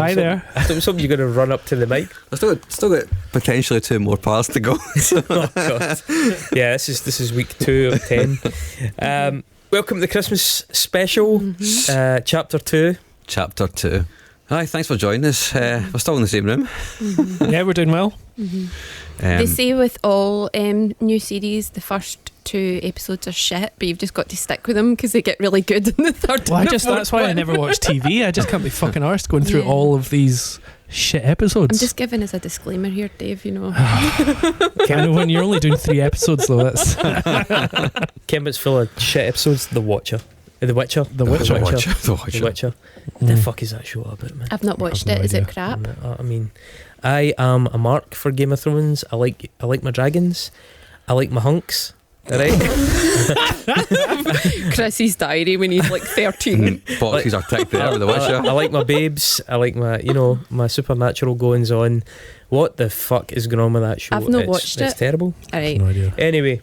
Hi there. I thought it was something you're going to run up to the mic. I've still got potentially 2 more parts to go. Oh God. Yeah, this is week 2 of 10. Welcome to the Christmas special, chapter 2. Chapter 2. Hi, thanks for joining us. We're still in the same room. Yeah, we're doing well. They say with all new series, the first 2 episodes are shit, but you've just got to stick with them because they get really good in the third one. That's why I never watch TV. I just can't be fucking arsed going through all of these shit episodes. I'm just giving as a disclaimer here, Dave, you know. I know when you're only doing 3 episodes though, that's Kembit's full of shit episodes. The Witcher. The Witcher. The Witcher. What the fuck is that show about, man? I've not watched it. Is it crap? I mean, I am a mark for Game of Thrones. I like my dragons. I like my hunks. Right? Chrissy's diary when he's like 13. Boxes are ticked there with the Witcher. I like my babes. I like my, my supernatural goings on. What the fuck is going on with that show? I've not watched it. It's terrible. All right. no idea. Anyway,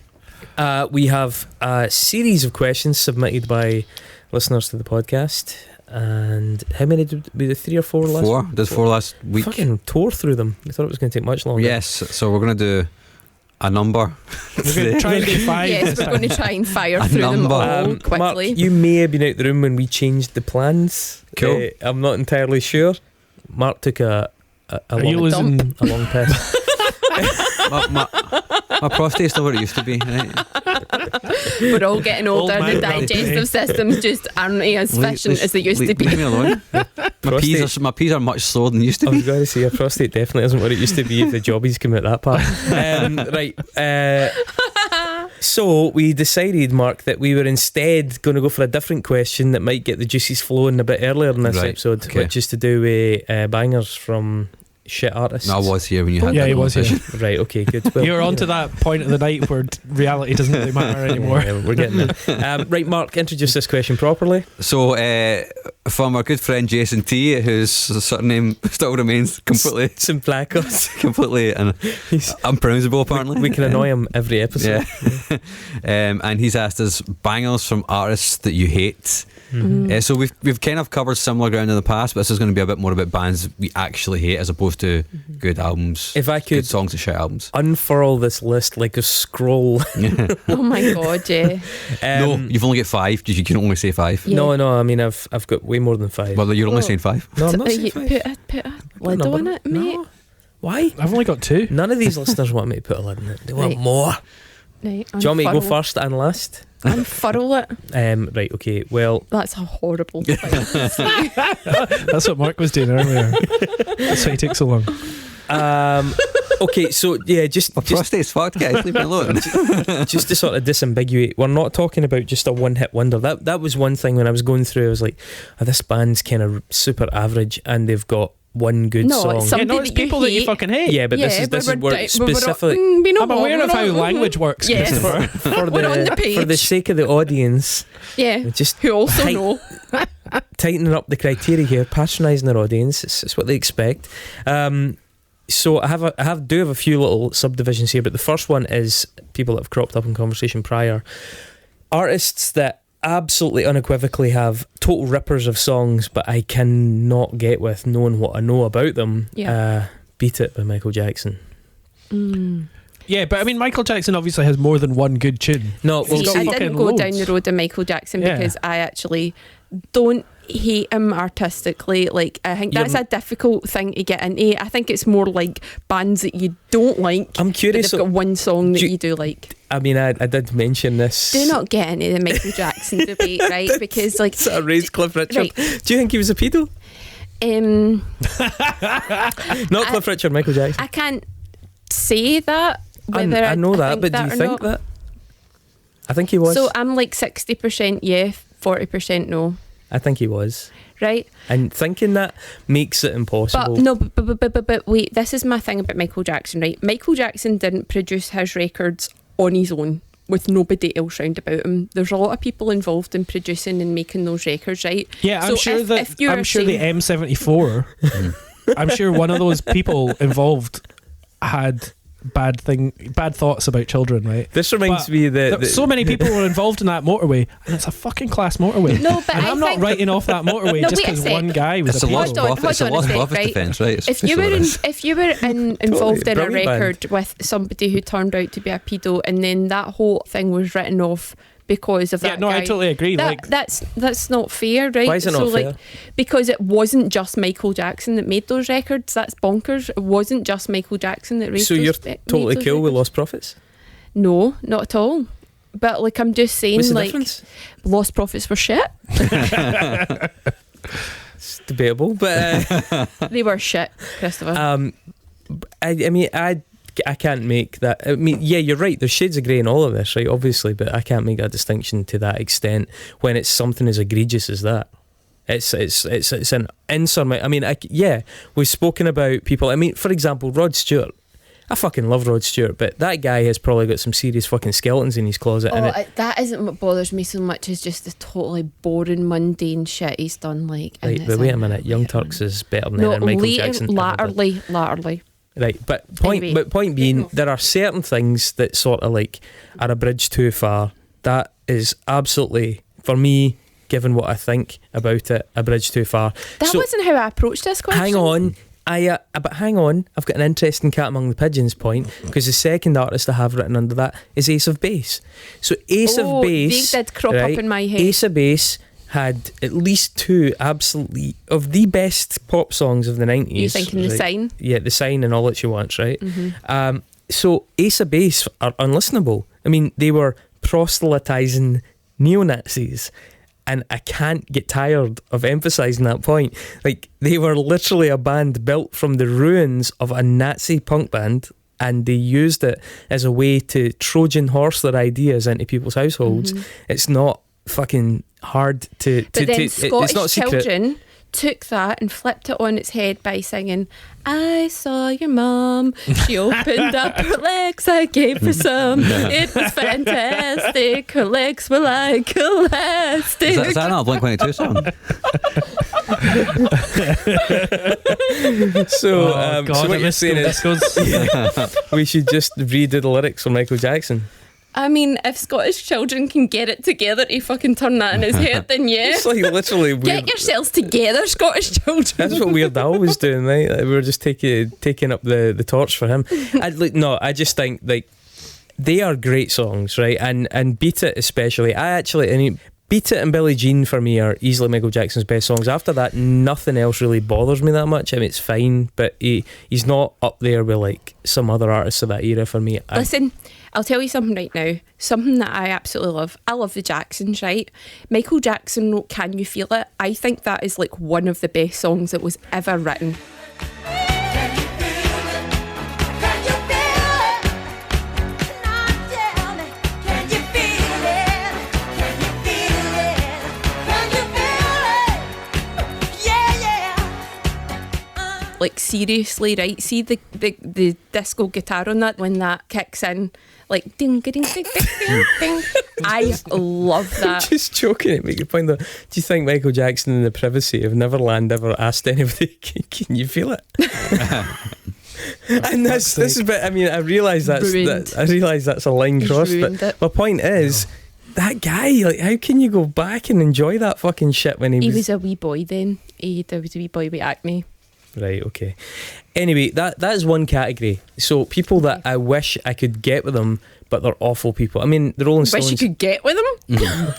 we have a series of questions submitted by listeners to the podcast. And how many did we do? 3 or 4 last 4. Did 4 last week. Fucking tore through them. I thought it was going to take much longer. Yes, so we're going to do a number. We're going to try and do 5. Yes, we're going to try and fire through them all quickly. Mark, you may have been out the room when we changed the plans. Cool. I'm not entirely sure. Mark took a long piss. My prostate's still where it used to be, right? We're all getting older. Old man The digestive systems just aren't as efficient as they used to be. Leave me alone. My peas are much slower than used to I be. was going to say your prostate definitely isn't what it used to be if the jobbies come out that part. Right. So we decided, Mark, that we were instead going to go for a different question that might get the juices flowing a bit earlier in this episode, which is to do with bangers from shit artists. No, I was here when you had that. Yeah, he was here. Right, okay, good. Well, You're on to that point of the night where reality doesn't really matter anymore. Yeah, we're getting there. Right, Mark, introduce this question properly. So, from our good friend Jason T, whose surname still remains completely Simplacos. completely unpronounceable, apparently. We can annoy him every episode. Yeah. And he's asked us bangers from artists that you hate. So we've kind of covered similar ground in the past, but this is going to be a bit more about bands we actually hate as opposed to good albums. If I could good songs and shit albums. unfurl this list like a scroll. Oh my god, yeah. No, you've only got 5 because you can only say 5. Yeah. No, I mean I've got way more than 5. Well, you're only saying 5. No, I'm not So, saying 5. put a lid on it, mate. No. Why? I've only got 2. None of these listeners want me to put a lid in it. They want Right. more. Right, Do you want me to go unfurl. first and last? Unfurl it. Right, okay. Well, That's a horrible thing. That's what Mark was doing earlier. That's why he takes so long. okay. So yeah, My prostate's fucked, guys. Leave me alone. just to sort of disambiguate, we're not talking about just a one-hit wonder. That was one thing when I was going through. I was like, this band's kind of super average, and they've got one good No, song. it's some- Yeah, no, it's that you people that you hate. fucking hate. Yeah, but this is where specifically I'm aware of how language works, Yes. Christopher. We're on the page. for the sake of the audience, Yeah, just who also tight- know. tightening up the criteria here, patronising our audience. It's what they expect. So I do have a few little subdivisions here, but the first one is people that have cropped up in conversation prior. Artists that absolutely unequivocally have total rippers of songs, but I cannot get with knowing what I know about them. Yeah. Beat It by Michael Jackson. Yeah, but I mean, Michael Jackson obviously has more than one good tune. No, well, See, got I fucking didn't go loads. down the road of Michael Jackson Yeah. because I actually don't hate him artistically. Like, I think that's a difficult thing to get into. I think it's more like bands that you don't like. I'm curious. They've got one song that do- you do like. I mean, I did mention this. Do not get into the Michael Jackson debate, right? Because like, It's a raised Cliff Richard. Right. Do you think he was a pedo? Not Cliff Richard, Michael Jackson. I can't say that. Whether I know that, think but do you or think not. that? I think he was. So I'm like 60% yeah, 40% no. I think he was. Right? And thinking that makes it impossible. But no, but wait, this is my thing about Michael Jackson, right? Michael Jackson didn't produce his records on his own with nobody else round about him. There's a lot of people involved in producing and making those records, right? Yeah, I'm So sure if that you're I'm sure the saying- M74. I'm sure one of those people involved had bad thoughts about children, right? This reminds me that so many people were involved in that motorway, and it's a fucking class motorway. No, but and I'm not writing off that motorway just because one guy was It's a lost profit. It's a lost profit defence, right? If you were involved in a record with somebody who turned out to be a pedo, and then that whole thing was written off because of that guy. I totally agree. That's not fair, right? Why is it not fair? Because it wasn't just Michael Jackson that made those records. That's bonkers. It wasn't just Michael Jackson that raised So you're totally cool with lost profits? No, not at all. But like, I'm just saying, what's the like, difference? Lost profits were shit. It's debatable, but They were shit, Christopher. I can't make that. I mean, yeah, you're right. There's shades of grey in all of this, right? Obviously, but I can't make that distinction to that extent when it's something as egregious as that. It's an insurmountable. I mean, we've spoken about people. I mean, for example, Rod Stewart. I fucking love Rod Stewart, but that guy has probably got some serious fucking skeletons in his closet. That isn't what bothers me so much as just the totally boring, mundane shit he's done. Like, right, but wait a minute, Young Turks is better than Michael Jackson. Latterly. Right, but point being, there are certain things that sort of like are a bridge too far. That is absolutely, for me, given what I think about it, a bridge too far. That wasn't how I approached this question. Hang on. But hang on, I've got an interesting cat among the pigeons point, because the second artist I have written under that is Ace of Base. So Ace of Base, they did crop up in my head. Ace of Base had at least two absolutely of the best pop songs of the 90s. You thinking right? The Sign? Yeah, The Sign and All That She Wants, right? Mm-hmm. So Ace of Base are unlistenable. I mean, they were proselytising neo-Nazis. And I can't get tired of emphasising that point. Like, they were literally a band built from the ruins of a Nazi punk band, and they used it as a way to Trojan horse their ideas into people's households. Mm-hmm. It's not fucking hard to... But then Scottish it's not secret. children took that and flipped it on its head by singing, I saw your mum, she opened up her legs, I gave her some, it was fantastic, her legs were like elastic. Is that not a Blink-182 song? So, God, so what you're saying is we should just redo the lyrics for Michael Jackson. I mean, if Scottish children can get it together to fucking turn that in his head, then yeah. It's like literally weird. Get yourselves together, Scottish children. That's what Weird Al was doing, right? We were just taking up the torch for him. I just think like they are great songs, right? And Beat It especially. Beat It and Billie Jean for me are easily Michael Jackson's best songs. After that, nothing else really bothers me that much. I mean, it's fine, but he's not up there with like some other artists of that era for me. Listen, I'll tell you something right now. Something that I absolutely love. I love the Jacksons, right? Michael Jackson wrote Can You Feel It? I think that is like one of the best songs that was ever written. Like, seriously, right? See the disco guitar on that when that kicks in, like ding ding ding ding ding ding. I love that. Just joking at me. Good point though. Do you think Michael Jackson in the privacy of Neverland ever asked anybody, can you feel it? And this is bit. I mean, I realise that's a line crossed. But my point is, that guy, like, how can you go back and enjoy that fucking shit when he was a wee boy then? He was a wee boy with acne. Right, okay. Anyway, that is one category. So people that I wish I could get with them, but they're awful people. I mean, the Rolling Stones... Wish you could get with them?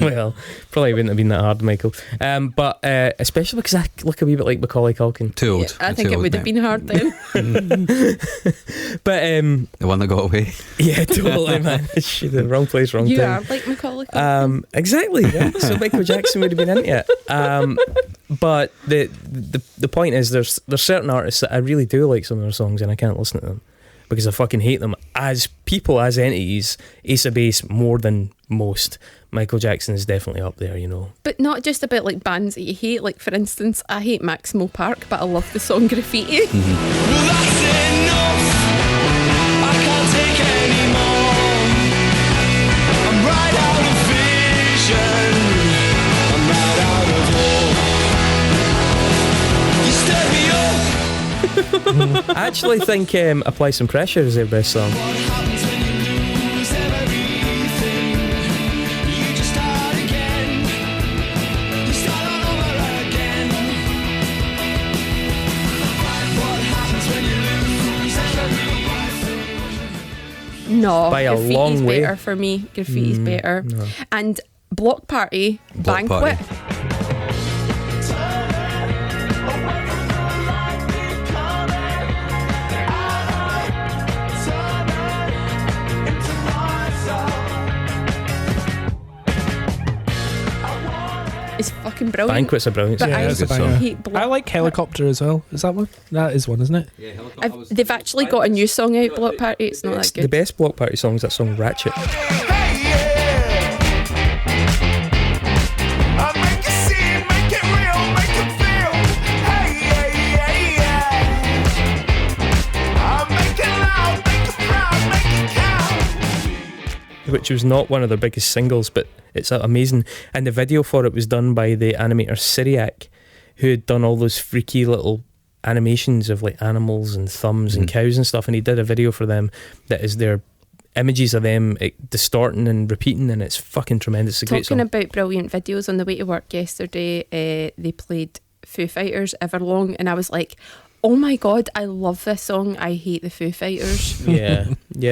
Well, probably wouldn't have been that hard, Michael. But especially because I look a wee bit like Macaulay Culkin. Too old. Yeah, I think it would have been hard then. But the one that got away. Yeah, totally, man. The wrong place, wrong time. You are like Macaulay Culkin. Exactly. Yeah. So Michael Jackson would have been into it. But the point is, there's certain artists that I really do like some of their songs, and I can't listen to them because I fucking hate them as people, as entities. Ace of Base more than most. Michael Jackson is definitely up there, you know. But not just about like bands that you hate. Like, for instance, I hate Maximo Park, but I love the song Graffiti. Well, that's enough. I can't take any more. I'm right out of vision. I'm right out of hope. You stir me up. I actually think Apply Some Pressure is their best song. What happens when you lose everything? You just start again. You start all over again. What happens when you lose everything? No, By a Graffiti's long way. better for me. Graffiti's better. No. And Block Party, Block Banquet. Party. It's fucking brilliant. Banquet's a brilliant But song. Yeah, I it's a good song. banger. hate Block I like Helicopter as well. Is that one? That is one, isn't it? They've actually got a new song out, Block Party. It's not It's that the good. best Block Party song is that song Ratchet. Hey, yeah. I make it see, make it real, make it feel. Hey, yeah, yeah. I make it loud, make it proud, make it count. Which was not one of their biggest singles, but it's amazing. And the video for it was done by the animator Syriac, who had done all those freaky little animations of like animals and thumbs and cows and stuff, and he did a video for them that is their images of them distorting and repeating, and it's fucking tremendous. It's a great Talking song. about brilliant videos, on the way to work yesterday, they played Foo Fighters Everlong, and I was like, oh my god, I love this song. I hate the Foo Fighters. Yeah,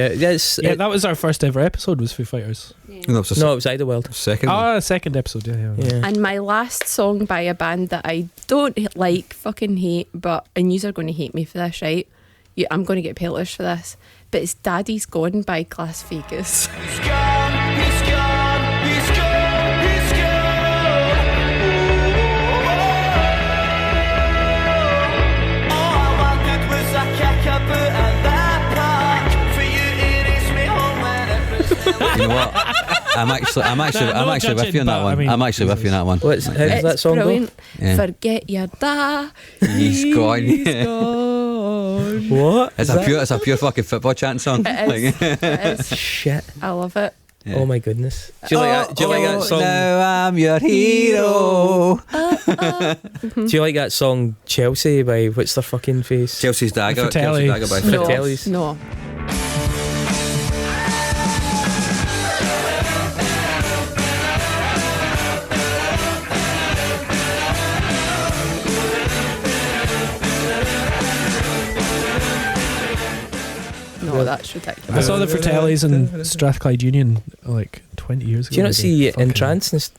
it's, Yeah, that was our first ever episode, was Foo Fighters. No, it was no, it was Idlewild. second one. Ah, second episode, yeah. Yeah. And my last song by a band that I don't like, fucking hate, and yous are going to hate me for this, right? I'm going to get peltish for this, but it's Daddy's Gone by Las Vegas. He's gone, he's gone, he's gone, he's gone. All I wanted was a kick-a-boot at that park. For you to reach me home when it was You know what? I'm actually with you on that but, one. I mean, I'm actually with you on that one. How does that song brilliant. Yeah. Forget your dad. He's gone. He's gone. go? What? It's a pure fucking football chant song. It is. It is. Shit. I love it. Yeah. Oh my goodness. Do you like that song? Now I'm your hero. Do you like that song Chelsea by what's their fucking face? Chelsea's Dagger. Fratelli. Chelsea's Dagger by No, Fratellis. no. No, that's I ridiculous. saw the Fratellis in Strathclyde Union like 20 years ago. Do you not maybe. see Fucking Entrance in terrible.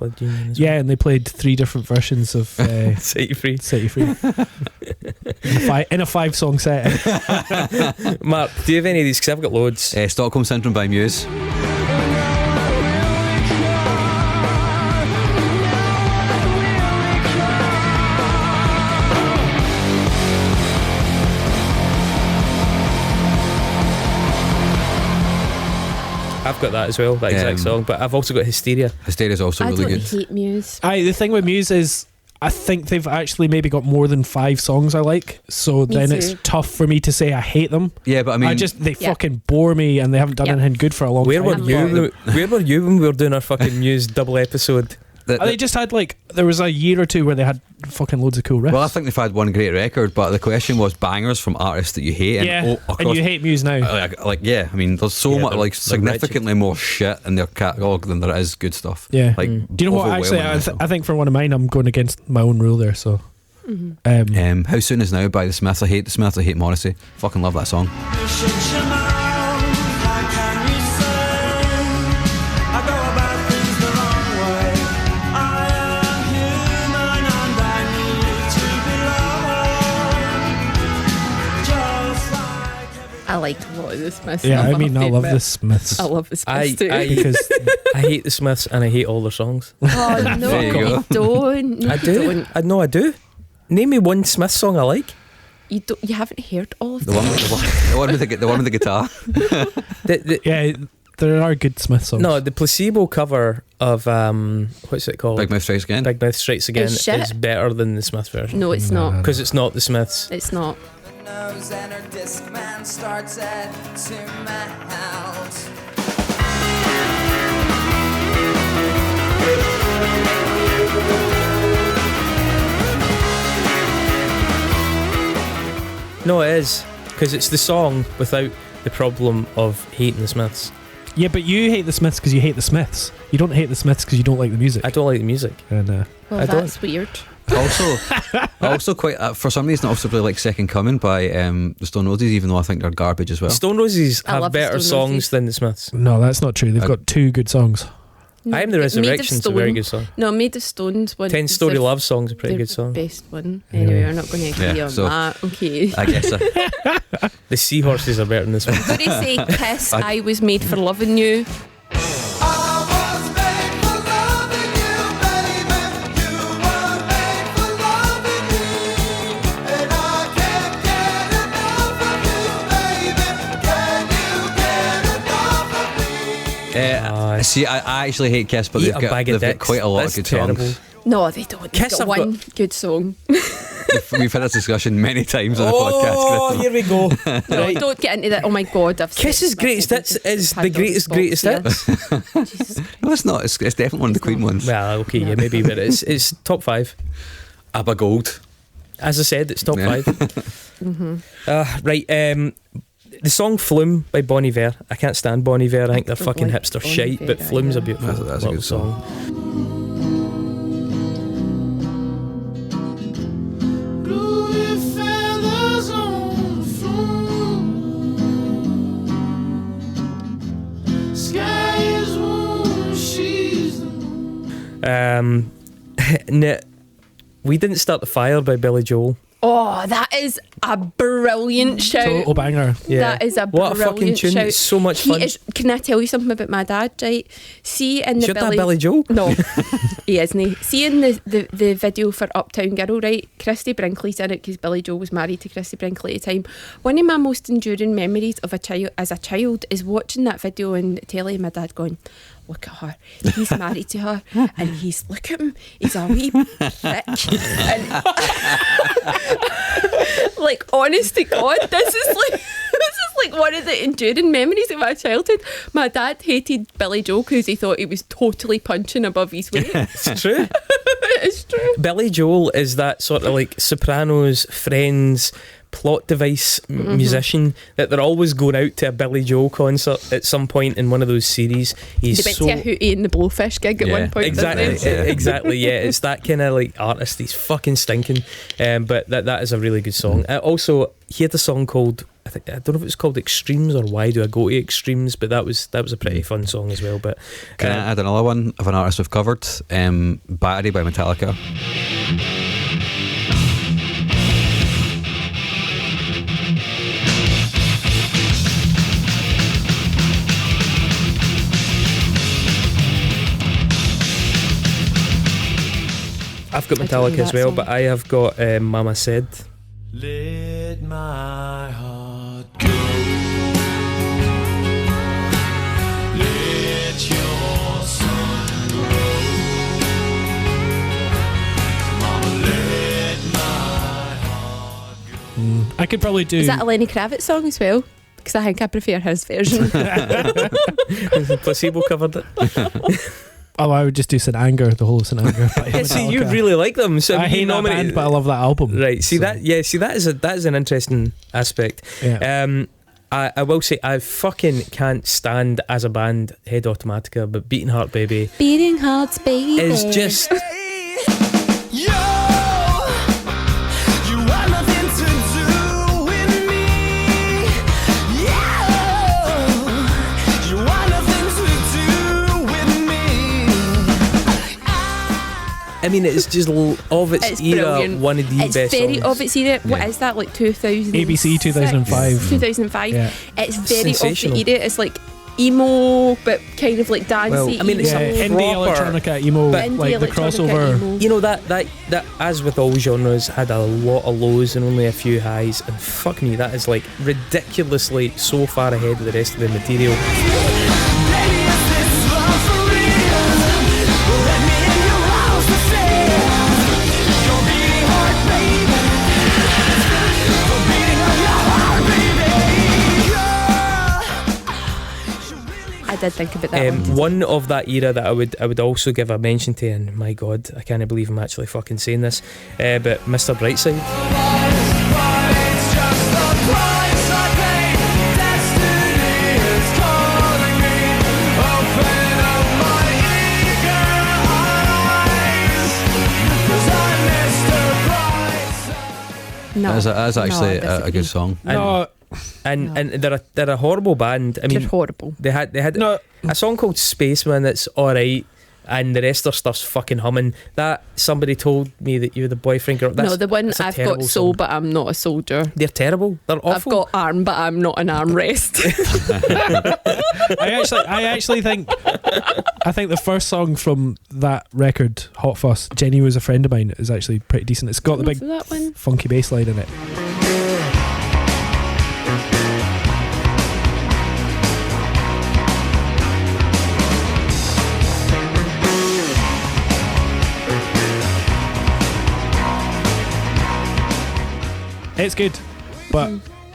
Strathclyde Union as Yeah, and they played 3 different versions of Set You Free. Set You Free in a 5-song set. Mark, do you have any of these? Because I've got loads. Stockholm Syndrome by Muse. I've got that as well, that exact song. But I've also got Hysteria. Hysteria's also I really don't good. hate Muse. The thing with Muse is I think they've actually maybe got more than 5 songs I like, so Me then too. it's tough for me to say I hate them. Yeah, but I mean, They Yeah. fucking bore me and they haven't done Yeah. anything good for a long Where time. were you? Where were you when we were doing our fucking Muse double episode? They just had there was a year or two where they had fucking loads of cool riffs. well, I think they've had one great record, but the question was bangers from artists that you hate. yeah, across, and you hate Muse now. yeah, I mean, there's so Yeah, much, they're significantly more shit in their catalogue than there is good stuff. Yeah. Like, Do you know what? Actually, I think for one of mine, I'm going against my own rule there. So, How Soon Is Now by the Smiths. I hate the Smiths. I hate Morrissey. Fucking love that song. I liked a lot of the Smiths. yeah, Not I mean, my I love favourite. the Smiths I love the Smiths too. because I hate the Smiths and I hate all their songs. Oh no, There you go. you don't. No, I you do. don't. I do. Name me one Smith song I like. You don't. You haven't heard all of The them. one with the guitar. yeah, there are good Smith songs. No, the Placebo cover of what's it called? Big Mouth Strikes Again. Big Mouth Strikes Again It's shit. is better than the Smith version No, it's not. because it's not the Smiths. It's not. Nose and her disc man starts at 2 miles. No, it is. Because it's the song without the problem of hating the Smiths. Yeah, but you hate the Smiths because you hate the Smiths. You don't hate the Smiths because you don't like the music. I don't like the music. And Well, I don't- that's weird. I also quite for some reason I also really like Second Coming by the Stone Roses, even though I think they're garbage as well. Stone Roses I have love the better Stone songs Roses. than the Smiths. no, that's not true. They've got 2 good songs. I Am the Made of Resurrection's a very Stone. good song. No, Made of Stones one. 10 Story their- Love Song's a pretty their good song. Best one. Anyway, we're not going to agree Yeah, on so- that. Okay. I guess The Seahorses are better than the Smiths. Could he say Kiss? I was made for loving you. see, I actually hate Kiss, but Eat they've a got, bag of they've got dicks. quite a lot That's of good terrible. songs. No, they don't. They've Kiss got have one good song. We've had this discussion many times on the Oh, podcast. here we go. No, Right. don't get into that. Oh my God, I've Kiss's said greatest hits is the greatest hits. Jesus. No, it's not. It's definitely one of the It's Queen not. ones. Well, okay, yeah, maybe, but it's top 5. ABBA Gold. As I said, it's top Yeah. 5. Right, the song Flume by Bon Iver. I can't stand Bon Iver. I think they're don't fucking like hipster Bon shite, Iver but Flume's a either. beautiful That's a little good song. Bluey feathers on the floor. Sky is warm, she's the We Didn't Start the Fire by Billy Joel. Oh, that is a brilliant shout. Total banger. Yeah. That is a What a brilliant fucking tune. shout. It's so much He fun. is, can I tell you something about my dad, right? See in Is the your dad Billy Joel? No, he isn't. See in the video for Uptown Girl, right? Christy Brinkley's in it because Billy Joel was married to Christy Brinkley at the time. One of my most enduring memories of a child as a child is watching that video on the telly and my dad going, look at her, he's married to her and look at him, he's a wee prick. And like, honest to God, this is like one of the enduring memories of my childhood. My dad hated Billy Joel because he thought he was totally punching above his weight. It's true. It's true. Billy Joel is that sort of like Sopranos, Friends, plot device musician that they're always going out to a Billy Joel concert at some point in one of those series. He's They went so to a Hootie and the Blowfish gig at Yeah. one point. exactly, didn't they? Yeah. exactly. Yeah, it's that kind of like artist. He's fucking stinking. But that is a really good song. Also, he had a song called I don't know if it's called Extremes or Why Do I Go to Extremes, but that was a pretty fun song as well. But Can I add another one of an artist we've covered? Battery by Metallica. I've got I don't know Metallica as that well, song. but I have got Mama Said. Let my heart go. Let your sun grow. Mama, let my heart go. I could probably do. Is that a Lenny Kravitz song as well? Because I think I prefer his version. Placebo covered it. Oh, I would just do St. Anger, the whole St. Anger. by Yeah, see, you Metallica. really like them. So I you hate that nominate- band, but I love that album. Right, see So, that? Yeah, see that is an interesting aspect. Yeah. I will say I fucking can't stand as a band Head Automatica, but Beating Heart Baby Beating Hearts, baby. is just Yo, you want nothing to do with me. Yo, you want nothing to do with me. I mean, it's just of its It's era, brilliant. one of the It's best very songs. of its era. What Yeah. is that, like 2000? ABC 2005. 2005. Yeah. It's very of Sensational. the era. It's like emo, but kind of like dancey. Well, I mean, it's Yeah, a indie proper- electronica emo, but- Indie like the electronica crossover. emo. You know that as with all genres had a lot of lows and only a few highs, and fuck me, that is like ridiculously so far ahead of the rest of the material. Baby, is this love for real? Let me in your house to stay. Your beating heart, baby. The beating of your heart, baby. I did think about that one. One of that era that I would also give a mention to, and my God, I can't believe I'm actually fucking saying this, but Mr. Brightside. It's just No, That's actually no, I a good disagree. song. No, And they're a horrible band. I mean, They're horrible. they had no. a song called Spaceman that's alright, and the rest of their stuff's fucking humming. That somebody told me that you're the boyfriend girl. No, the one that's a I've got terrible soul, song. but I'm not a soldier. They're terrible. They're awful. I've got arm, but I'm not an armrest. I actually think the first song from that record, Hot Fuss, Jenny Was a Friend of Mine, is actually pretty decent. It's got the big that one. funky bass line in it. It's good, but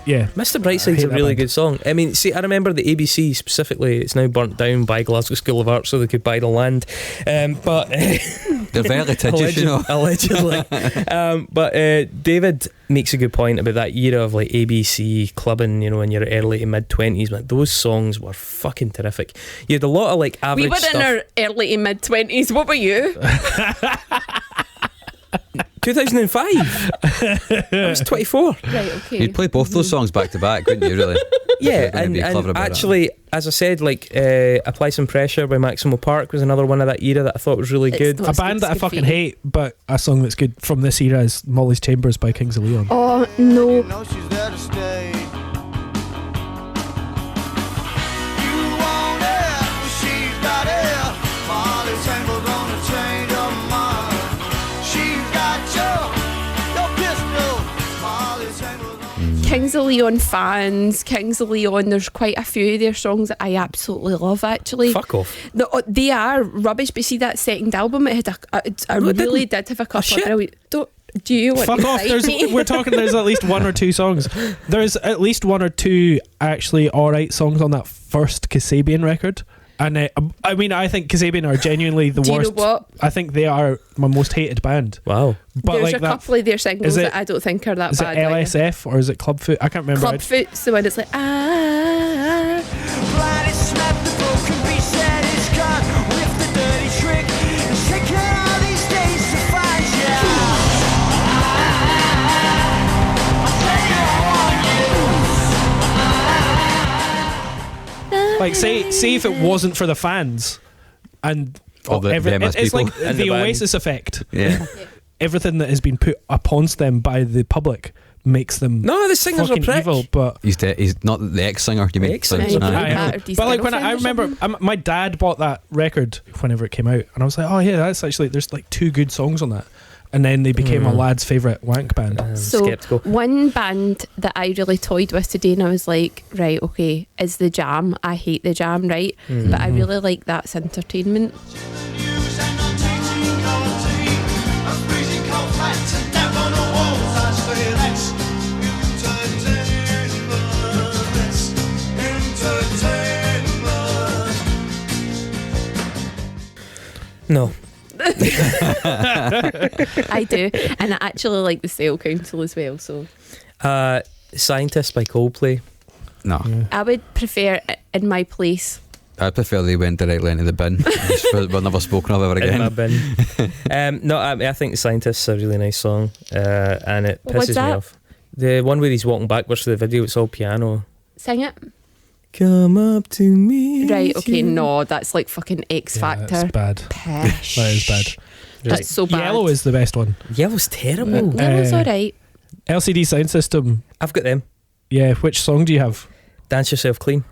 yeah. Mr. I Brightside's hate a that really band. good song. I mean, see, I remember the ABC specifically. It's now burnt down by Glasgow School of Art so they could buy the land. But They're very litigious, you know. allegedly. But David makes a good point about that era of like ABC clubbing. You know, in your early to mid 20s, man, those songs were fucking terrific. You had a lot of like average We were stuff. in our early to mid 20s. What were you? 2005. I was 24. Right, okay. You'd play both those songs back to back, couldn't you, really? Yeah, You're gonna and be clever about actually, as I said, like Apply Some Pressure by Maximo Park was another one of that era that I thought was really It's good. not- A band that I good for fucking you. hate, but a song that's good from this era is Molly's Chambers by Kings of Leon. Oh, no. You know she's there to stay. You want it, she's got it. Molly tangled on a chain of mine. She's got your pistol. Molly tangled on. Kings of Leon fans, Kings of Leon, there's quite a few of their songs that I absolutely love, actually. Fuck off. They are rubbish, but see that second album, it had I No, it really didn't. did have a couple shit. of brilliant. Do you want Fuck to off! fight me? We're talking. There's at least one or two songs. There's at least one or two actually alright songs on that first Kasabian record. And I mean, I think Kasabian are genuinely the Do you know worst. what? I think they are my most hated band. Wow. But There's like a that, couple of their singles is it- that I don't think are that is it bad. either. LSF or is it Clubfoot? I can't remember. Clubfoot's the one that's like Blind and snap the broken reset is gone with the dirty trick. It's taking all these days to find you. Like say if it wasn't for the fans and Or the MS it's people. like And the the band. Oasis effect. Yeah. Everything that has been put upon them by the public makes them No, the singers are fucking prick. evil. But He's not the ex-singer, you mean? Ex-singer. So, Yeah, nah. you I know. Battered his But like when I girlfriend or remember, something? my dad bought that record whenever it came out, and I was like, oh yeah, that's actually there's like two good songs on that, and then they became my lad's favourite wank band. So Skeptical. one band that I really toyed with today, and I was like, right, okay, is The Jam. I hate The Jam, right? But I really like That's Entertainment. News and I'm teaching your team. I'm freezing cold facts and down on the walls. I say that's entertainment. That's entertainment. No. I do, and I actually like the Style Council as well. So Scientist by Coldplay. No. I would prefer In My Place. I prefer they went directly into the bin. We're never spoken of ever In my again. bin. No, I think The Scientist's a really nice song, and it What's pisses me that? off. The one where he's walking backwards through the video, it's all piano. Sing it. Come up to me. Right, okay, no, that's like fucking X Yeah, Factor. that's bad. Pish. That is bad. That's so bad. Yellow is the best one. Yellow's terrible. Yellow's Uh, alright. LCD Sound System. I've got them. Yeah, which song do you have? Dance Yourself Clean.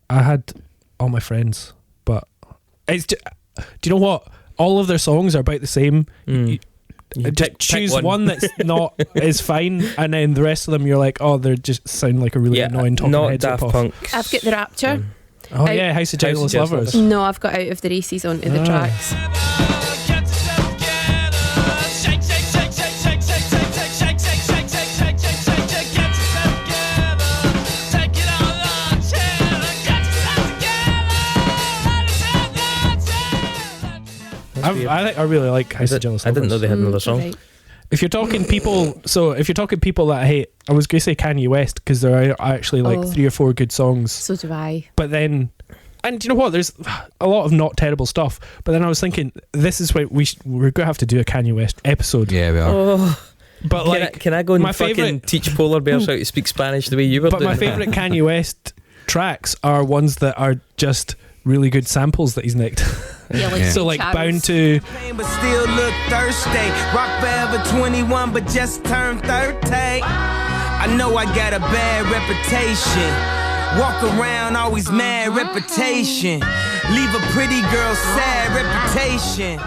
I had All My Friends, but it's. Do you know what? All of their songs are about the same. You Just choose one that's not is fine, and then the rest of them you're like, oh, they just sound like a really annoying talking not heads Daft rip-off. Punk. I've got The Rapture. Oh Out- yeah, House of Jealous Lovers. No, I've got Out of the Races onto the Ah. tracks. Get yourself together. Shake, shake, shake, shake, shake, shake, shake, shake, shake, shake, shake, shake, shake, shake, shake, shake. Get yourself together. Take it all on, chill. Get yourself together. I think I really like House of Jealous I Lovers. didn't know they had another song. Right. If you're talking people, if you're talking people that I hate, I was going to say Kanye West because there are actually like 3 or 4 good songs. So do I. But then, and you know what? There's a lot of not terrible stuff. But then I was thinking, this is what we're going to have to do a Kanye West episode. Yeah, we are. Oh, But like, can I go and my fucking favourite- teach polar bears how to speak Spanish the way you were but doing? my favourite Kanye West tracks are ones that are just really good samples that he's nicked. Yeah, like Yeah. So like Charles. Bound to, Pain, but still look thirsty. Rock forever 21, but just turned 30. I know I got a bad reputation. Walk around always mad reputation. Leave a pretty girl sad reputation.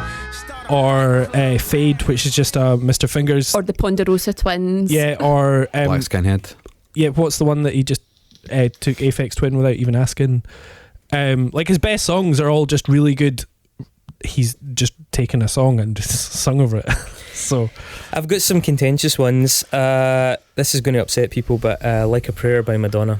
or Fade, which is just Mr. Fingers. Or the Ponderosa Twins. Yeah, or Black Skinhead. yeah, what's the one that he just took Aphex Twin without even asking? Like his best songs are all just really good. He's just taken a song and just sung over it. So I've got some contentious ones. This is going to upset people, but Like a Prayer by Madonna.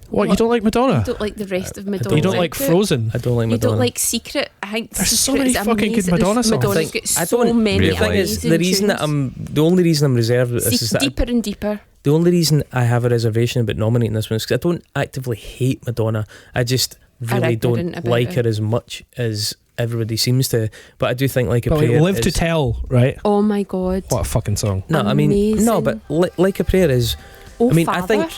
what, you don't like Madonna? You don't like the rest of Madonna. You don't like Frozen? I don't like You Madonna. don't like Secret. I think There's so Secret many is fucking good amazing. Madonna songs. Madonna's I think- got I so don't- many Really? The thing is, amazing the reason tunes. that the only reason I'm reserved with this is that deeper and deeper. the only reason I have a reservation about nominating this one is because I don't actively hate Madonna. I just really ignorant don't about like it. her as much as everybody seems to. But I do think Like a But like Prayer Live to is, Tell, right? Oh my god. What a fucking song. No, I mean no, but Like a Prayer is. Oh, I mean, Father. I think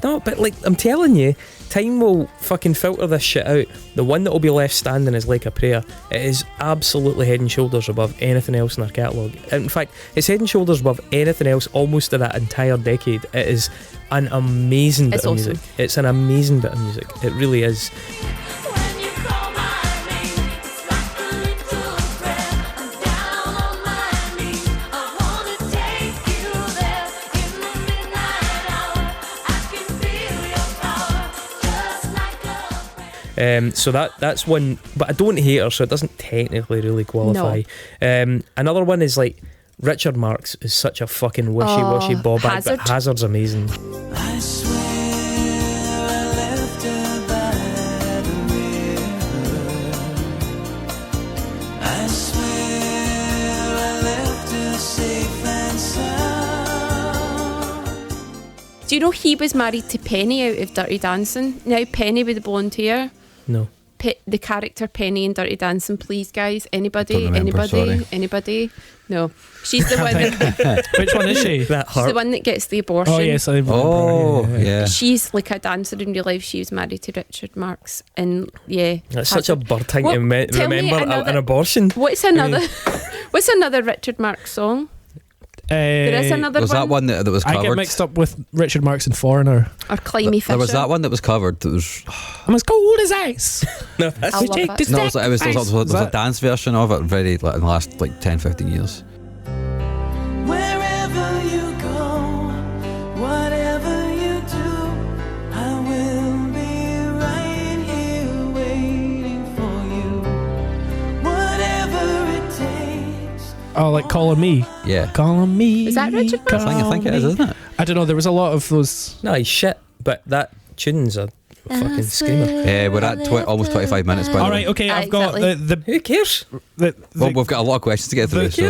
no, but like I'm telling you, time will fucking filter this shit out. The one that will be left standing is Like a Prayer. It is absolutely head and shoulders above anything else in our catalogue. In fact, it's head and shoulders above anything else almost of that entire decade. It is an amazing bit It's of awesome. music. It's an amazing bit of music. It really is. When you call my name, it's like going through a prayer. I'm down on my knees. I wanna take you there in the midnight hour. I can feel your power, just like a prayer. So that's one, but I don't hate her, so it doesn't technically really qualify. Another one is like Richard Marx is such a fucking wishy-washy Oh, ball bag, Hazard. but Hazard's amazing. I swear I left her by the river. I swear I left her safe and sound. Do you know he was married to Penny out of Dirty Dancing? Now Penny with the blonde hair. No. The character Penny in Dirty Dancing, please guys. Anybody? Don't remember, Anybody? sorry. Anybody? No. She's the one that, Which one is she? That she's the hurt. one that gets the abortion. Oh yes, I remember. Oh, yeah. She's like a dancer in real life. She was married to Richard Marx, and yeah, That's such a bird thing Well, to tell me remember another- an abortion. What's another? What's another Richard Marx song? There is another Was that one that was I covered? get mixed up with Richard Marx and Foreigner. Or Climby Fisher. There was that one that was covered. That was I'm as cold as ice. No, that's I love that. no, it was a that- dance version of it. Very like in the last like 10-15 years. Wherever you go, whatever you do, I will be right here waiting for you. Whatever it takes. Oh, like Calling Me. Yeah, Calling Me. Is that Richard Marx? I think it is, isn't it? I don't know. There was a lot of those. no, he's shit. But that tune's a fucking screamer. We're at almost 25 minutes. By the All way. right, okay. I've got Exactly. Who cares? the Well, we've got a lot of questions to get through. So.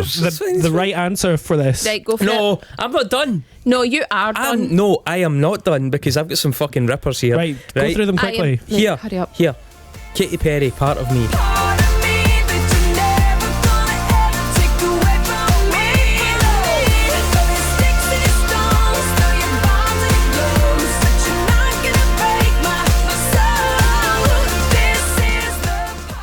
the right answer for this. Right, go for it. No, I'm not done. No, you are done. No, I am not done because I've got some fucking rippers here. Right, go through them I am- quickly. right, Here. hurry up. Here, Katy Perry, Part of Me. Part of me that you're never gonna ever take away from me. Though it sticks and it stones, though your bombs and it blows, that you're not gonna break my soul. This is the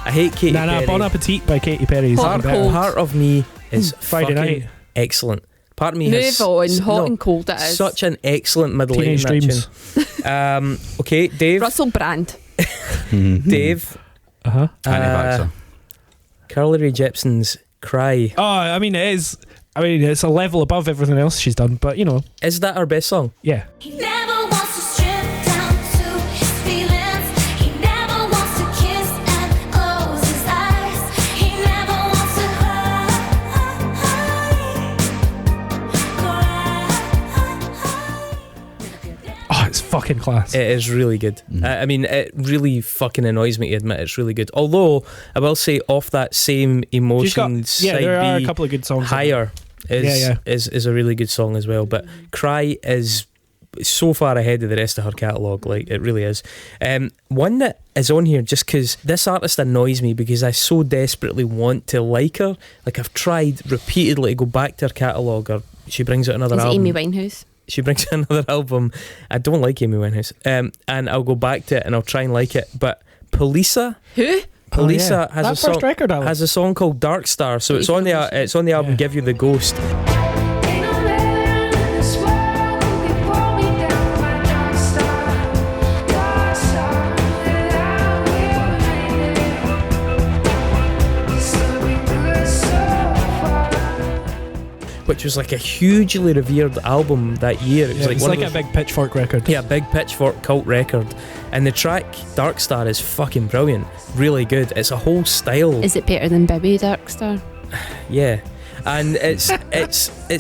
I hate Katy Nah, Perry. Bon Appetit by Katy Perry is Hot even and better. Cold. Part of Me is Friday fucking Night. excellent. Part of Me Move has on. Hot no, and cold it is. such an excellent middle eight Teenage in that Dreams. tune. Okay, Dave. Russell Brand. Dave. Uh huh. Anti-vaxxer. Carly Rae Jepsen's Cry. Oh, I mean, it is. I mean, it's a level above everything else she's done, but you know, Is that our best song? yeah. He never wants to strip down to his feelings. He never wants to kiss and close his eyes. He never wants to cry. Oh, it's fucking class. It is really good. I mean, it really fucking annoys me to admit it's really good. Although, I will say, off that same She's got, emotion yeah, side there are B, a couple of good songs. Higher is, Yeah. is a really good song as well. But Cry is so far ahead of the rest of her catalogue. Like, it really is. One that is on here just because this artist annoys me because I so desperately want to like her. Like, I've tried repeatedly to go back to her catalogue or she brings out another Is it album. Amy Winehouse? She brings out another album. I don't like Amy Winehouse, and I'll go back to it and I'll try and like it. But Polisa Who? has that a first song record album. has a song called Dark Star. So it's on the album Yeah. Give You the Ghost. Ain't no man in this world who can pull me down, my dark star that I will remain. So be good so far. Which was like a hugely revered album that year. It was Yeah, like it's one like of a those, big Pitchfork record. yeah, big Pitchfork cult record. And the track Dark Star is fucking brilliant, really good. It's a whole style. Is it better than Baby Darkstar? Yeah, and it's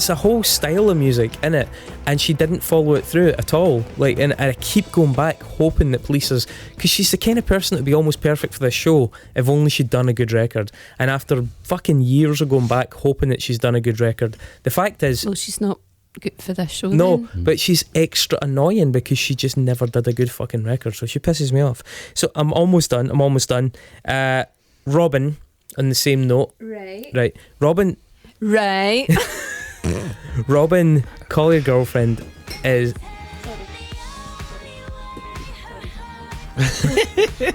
a whole style of music in it, and she didn't follow it through at all. Like, and I keep going back hoping that Police's, because she's the kind of person that would be almost perfect for this show if only she'd done a good record. And after fucking years of going back hoping that she's done a good record, the fact is, Well, she's not good for this show. no, then. but she's extra annoying because she just never did a good fucking record, so she pisses me off. So I'm almost done. Robin, on the same note, right? Robin, Call Your Girlfriend is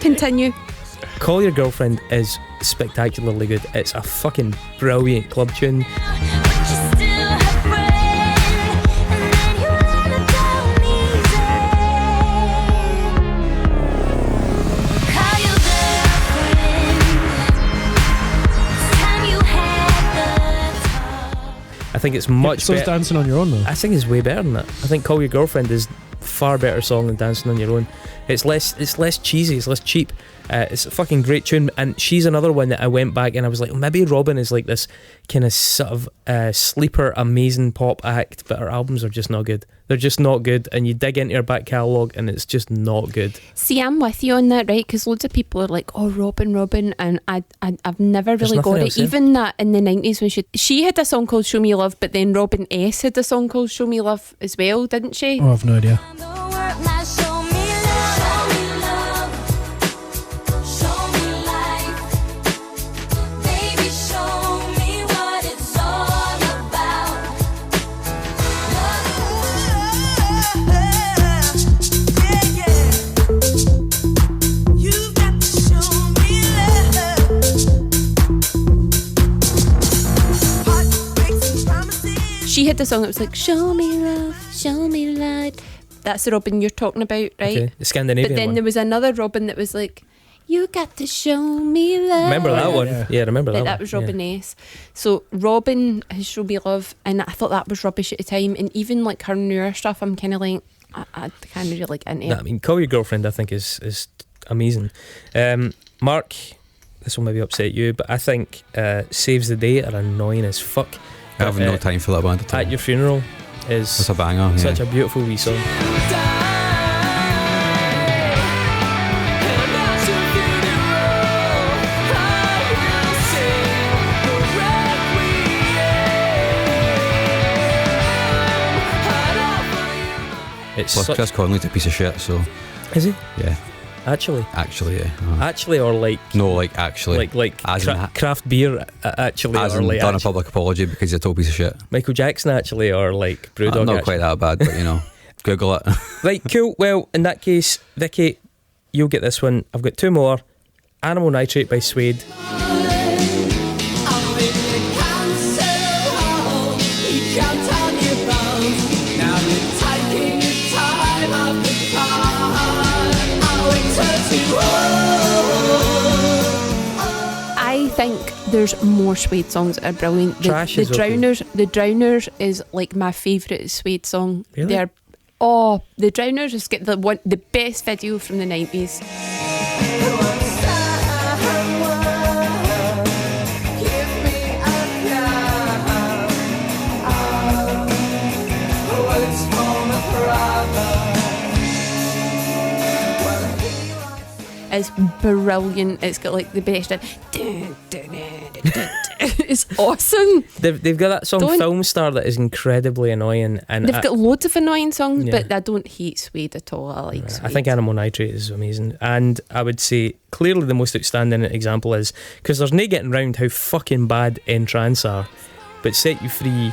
Continue. Call Your Girlfriend is spectacularly good. It's a fucking brilliant club tune. But you still have friends, and then you let it down easy. Call your girlfriend. It's time you had the talk. I think it's much So it's better. Dancing on Your Own, though. I think it's way better than that. I think Call Your Girlfriend is far better song than Dancing on Your Own. It's less cheesy, it's less cheap. It's a fucking great tune, and she's another one that I went back and I was like, oh, maybe Robin is like this kind of sort of sleeper amazing pop act, but her albums are just not good. They're just not good, and you dig into her back catalogue and it's just not good. See, I'm with you on that, right? Because loads of people are like, "Oh, Robin," and I've never There's really nothing got else, it. yeah. Even that in the 90s when she had a song called "Show Me Love," but then Robin S had a song called "Show Me Love" as well, didn't she? Oh, I've no idea. The word now, show me love, show me life, baby, show me what it's all about. You've got to show me love. Heartbreaks and promises. She had the song that was like "Show Me Love, Show Me Light." That's the Robin you're talking about, right? Okay, the Scandinavian But then one. there was another Robin that was like, "You got to show me love." Remember that one? yeah. Yeah, remember that Like, one. that was Yeah. Robin S. So Robin has Show Me Love, and I thought that was rubbish at the time. And even like her newer stuff, I'm kind of like, I kind of really like into Nah, it. I mean, Call Your Girlfriend I think is amazing. Mark, this will maybe upset you, but I think Saves the Day are annoying as fuck. I have no time for that band at all. At Your Funeral It's is a banger. Yeah. such a beautiful wee song. It's Plus, such, Chris Conley's a piece of shit. So is he yeah, actually yeah. actually or like No, like actually, like as in craft beer actually as or in like done a actu- public apology because he's a total piece of shit. Michael Jackson actually or like Brewdog Not actually. quite that bad, but you know, Google it. Right, cool. Well, in that case, Vicky, you'll get this one. I've got two more. Animal Nitrate by Suede. I think there's more Suede songs that are brilliant. Trash the is okay. The Drowners is like my favourite Suede song. Really? They're the Drowners has got the best video from the 90s. It's brilliant. It's got like the best. It's awesome. They've got that song Don't- Film Star that is incredibly annoying, and They've got loads of annoying songs, Yeah. but I don't hate Suede at all. I like Suede. I think Animal Nitrate is amazing, and I would say clearly the most outstanding example is because there's no getting round how fucking bad Entrance are, but Set You Free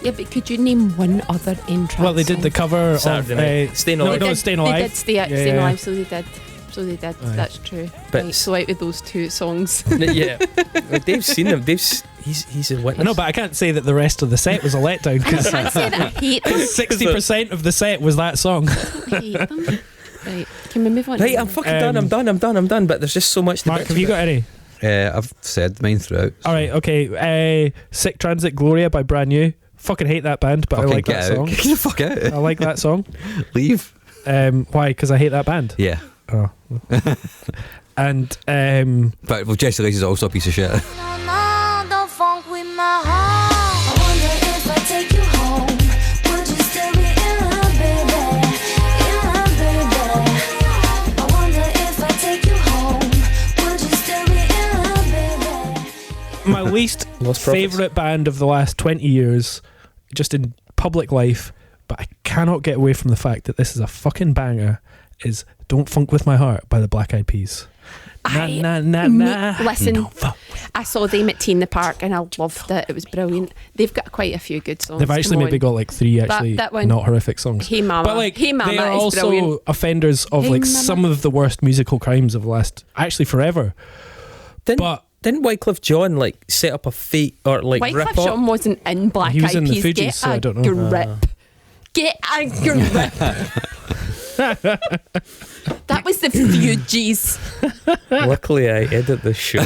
Yeah, but could you name one other entrance? Well, they did the cover Saturday of Night. Staying no, Alive. no, it's Staying Alive. They did stay Yeah. alive, so they did. Aye. That's true. But- Right, so out of those two songs, Yeah. Well, Dave's seen them. He's a witness. I know, but I can't say that the rest of the set was a letdown I because can't say that I hate them. 60% of the set was that song. I hate them. Right, can we move on? Right, I'm fucking done. I'm done. But there's just so much to Mark, bitch have you about. got any? I've said mine throughout. All right, okay. Sick Transit Gloria by Brand New. Fucking hate that band, but Fucking I like get that out. song. Get the fuck out. I like that song. Leave. Why? Because I hate that band. Yeah. Oh. And But well, Jesse Lacey's also a piece of shit. No, no, don't funk with my heart. I wonder if I take you home, would you still be in love, baby? In love, baby. I wonder if I take you home, would you still be in love, baby? my least Lost Prophets. favourite band of the last 20 years, just in public life, but I cannot get away from the fact that this is a fucking banger, is Don't Funk With My Heart by the Black Eyed Peas. Listen, No fuck. I saw them at Tea in the Park and I loved it. It was brilliant. They've got quite a few good songs. They've actually Come maybe on. got like 3 actually that one- not horrific songs. Hey Mama. But like, Hey Mama they are is also brilliant. offenders of Hey like Mama. some of the worst musical crimes of the last, actually forever. But Didn't Wycliffe John like set up a fake or like Wycliffe rip off? Jean wasn't in Black He was Eyed in the Peas. Fugees, Get so I a don't know. grip. Get a grip. That was the Fugees. Luckily, I edit the show.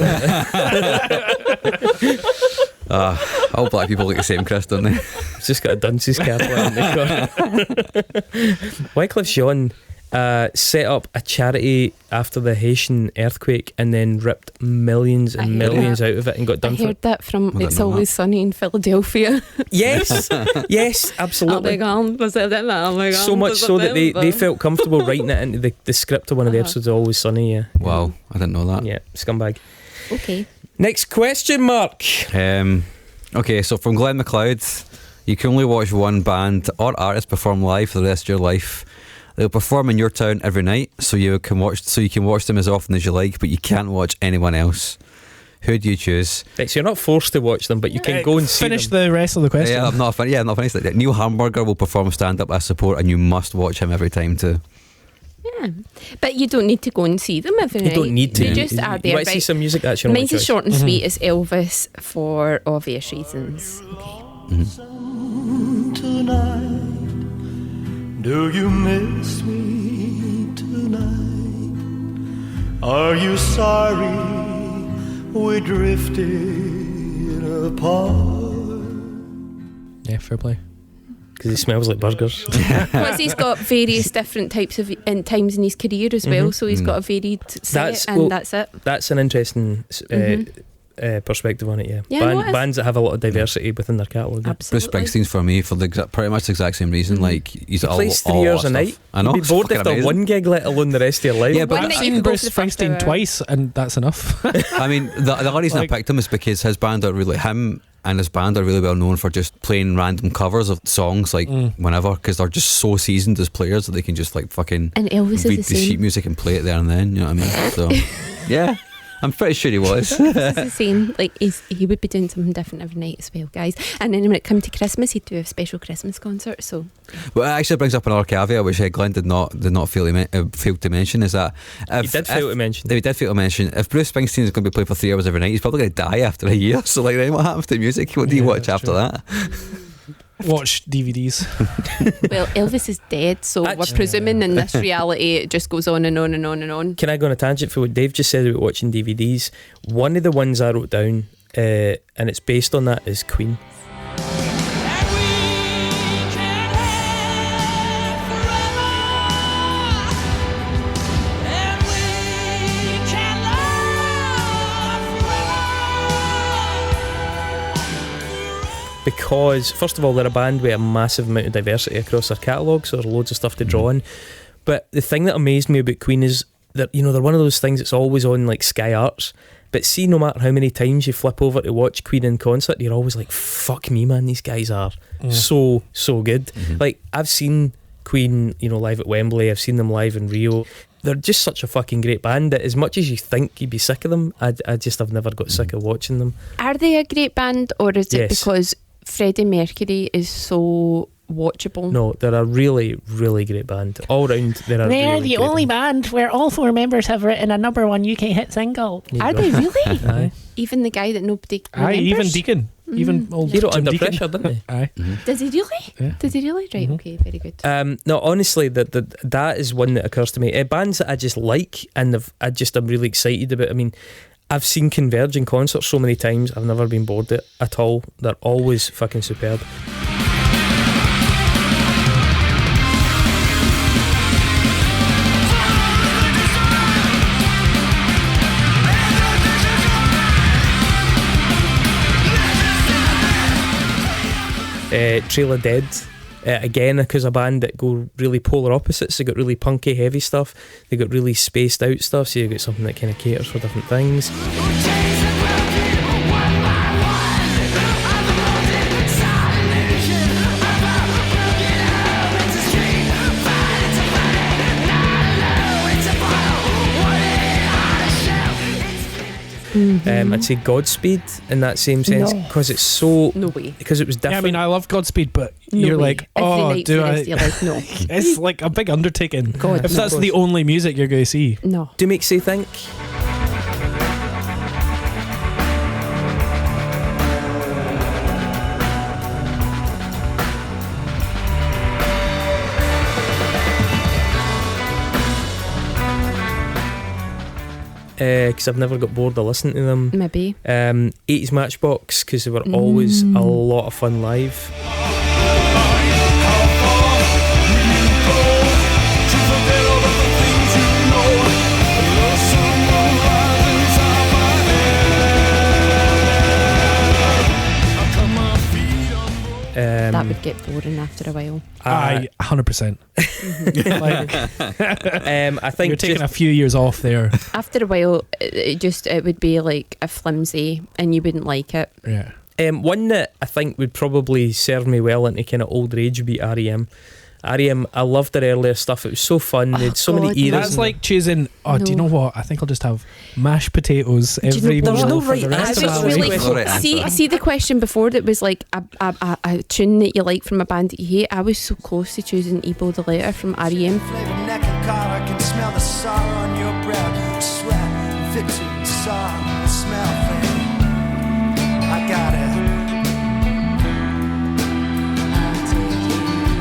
All black people look the same, Chris, don't they? It's just got a dunce's cap on the corner. Wycliffe Jean set up a charity after the Haitian earthquake and then ripped millions I and heard millions that. out of it and got I done for heard it. that from I It's didn't know Always Sunny in Philadelphia. Yes, yes, absolutely. So much so that they felt comfortable writing it into the script of one of the episodes of Always Sunny. Yeah, Wow, I didn't know that. yeah, scumbag. Okay. Next question, Mark. Okay, so from Glenn MacLeod, you can only watch one band or artist perform live for the rest of your life. They'll perform in your town every night, so you can watch them as often as you like, but you can't watch anyone else. Who do you choose? Right, so you're not forced to watch them, but you can go and see finish them. the rest of the question. Yeah, I'm not finished. Like that. Neil Hamburger will perform stand-up as support, and you must watch him every time too. Yeah. But you don't need to go and see them every You night. don't need to. They just are You there. want to see Right? some music? That's your only Mine's is choice. short and sweet. It's Elvis for obvious reasons. Okay. Tonight, do you miss me tonight? Are you sorry we drifted apart? Yeah, fair play. Because he smells like burgers. Plus, he's got various different types of times in his career as well, so he's got a varied set, that's it. That's an interesting perspective on it. Yeah, Yeah, no, it is. bands that have a lot of diversity within their catalogue. Yeah. Bruce Absolutely. Springsteen's for me for pretty much the exact same reason. Like he's He all plays 3 all hours that a night. stuff. I know. You'd be it's bored fucking after amazing. one gig, let alone the rest of your life. Yeah, but One I've night you seen can go Bruce for the first Springsteen hour. twice, and that's enough. I mean, the only reason Like- I picked him is because his band are really him and his band are really well known for just playing random covers of songs like whenever, because they're just so seasoned as players that they can just like fucking And Elvis read is the the sheet same. music and play it there and then. You know what I mean? So yeah, I'm pretty sure he was. Elvis is the same. Like he would be doing something different every night as well, guys. And then when it come to Christmas, he'd do a special Christmas concert. So Well, it actually brings up another caveat which Glenn did not fail to mention, is that He did fail to mention. He did fail to mention if Bruce Springsteen is going to be playing for 3 hours every night, he's probably going to die after a year. So like, then what happens to music? What do you Yeah, watch that's after that? Watch DVDs. well, Elvis is dead, so we're Actually- presuming in this reality it just goes on and on and on and on. Can I go on a tangent for what Dave just said about watching DVDs? One of the ones I wrote down, and it's based on that, is Queen. And we can have forever, and we can love forever. Because, first of all, they're a band with a massive amount of diversity across their catalogue, so there's loads of stuff to draw on. But the thing that amazed me about Queen is that, you know, they're one of those things that's always on like Sky Arts. But see, no matter how many times you flip over to watch Queen in concert, you're always like, fuck me, man, these guys are so good. Like, I've seen Queen, you know, live at Wembley, I've seen them live in Rio. They're just such a fucking great band that as much as you think you'd be sick of them, I just have never got sick of watching them. Are they a great band, or is it Yes. because Freddie Mercury is so watchable. No, they're a really, really great band. All round, they're a They're really the great only band where all 4 members have written a number 1 UK hit single. There you Are go. they really? Aye. Even the guy that nobody Aye, even remembers? Deacon. Even old He wrote Jim Under Deacon. Pressure, didn't he? Aye. Does he really? Yeah. Does he really? Right, Mhm. okay, very good. No, honestly, that is one that occurs to me. Bands that I just like and I'm really excited about. I mean, I've seen Converge in concert so many times. I've never been bored at all. They're always fucking superb. Trailer Dead, again, because a band that go really polar opposites. They got really punky heavy stuff, they got really spaced out stuff, so you get something that kind of caters for different things. I'd say Godspeed in that same sense, No. because it's so, No way. because it was Yeah, different. I mean, I love Godspeed, but No you're way. like, Every oh, night do for the I? rest of your life, no. It's like a big undertaking. God, If no. that's the only music you're going to see. No. Do makes you think. Because I've never got bored of listening to them. Maybe. 80s Matchbox, because they were always a lot of fun live. That would get boring after a while. Aye, 100%. Like, I think you're taking just- a few years off there. After a while, it would be like a flimsy, and you wouldn't like it. Yeah. one that I think would probably serve me well into kind of older age would be R.E.M. R.E.M. I loved their earlier stuff. It was so fun. They had so God, many eras. That's in like choosing, oh, do you know No. what? I think I'll just have mashed potatoes Do you know every what? meal There's no for right the rest answer. of I my was life. really No right see answer. the question before that was like a tune that you like from a band that you hate. I was so close to choosing Ebo the Letter from R.E.M. Flavored neck and collar, can smell the sorrow on your breath. Sweat, victory, sorrow, smell thing. I got it.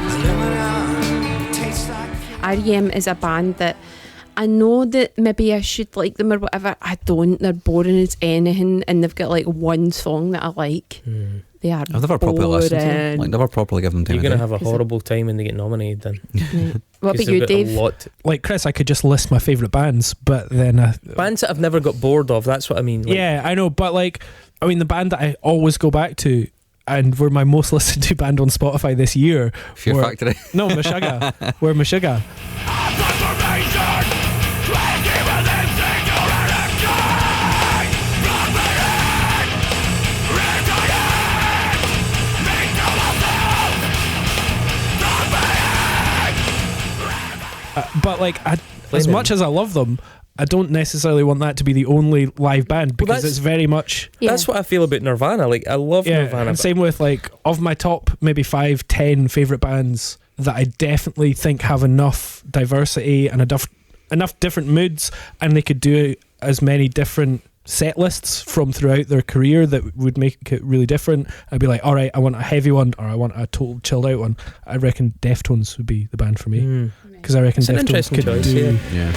Aluminum, tastes like R.E.M. is a band that I know that maybe I should like them or whatever. I don't. They're boring as anything, and they've got like one song that I like. They are I've never properly listened to them. boring. Like, never properly given them time. You're going to of day. have a horrible time when they get nominated then. Right. What 'Cause about you, they've got a Dave? lot. Like Chris, I could just list my favourite bands, but then Bands that I've never got bored of, that's what I mean. Like, yeah, I know, but like, I mean, the band that I always go back to, and were my most listened to band on Spotify this year, Fear were- Factory. no, Meshuggah, were Meshuggah. But like, as much as I love them, I don't necessarily want that to be the only live band, because that's- it's very much Yeah. That's what I feel about Nirvana. Like, I love Nirvana. and but same with like, of my top maybe 5-10 favourite bands that I definitely think have enough diversity and enough different moods, and they could do as many different set lists from throughout their career that would make it really different. I'd be like, all right, I want a heavy one, or I want a total chilled out one. I reckon Deftones would be the band for me, because I reckon It's an Deftones interesting could choice, do yeah. Yeah.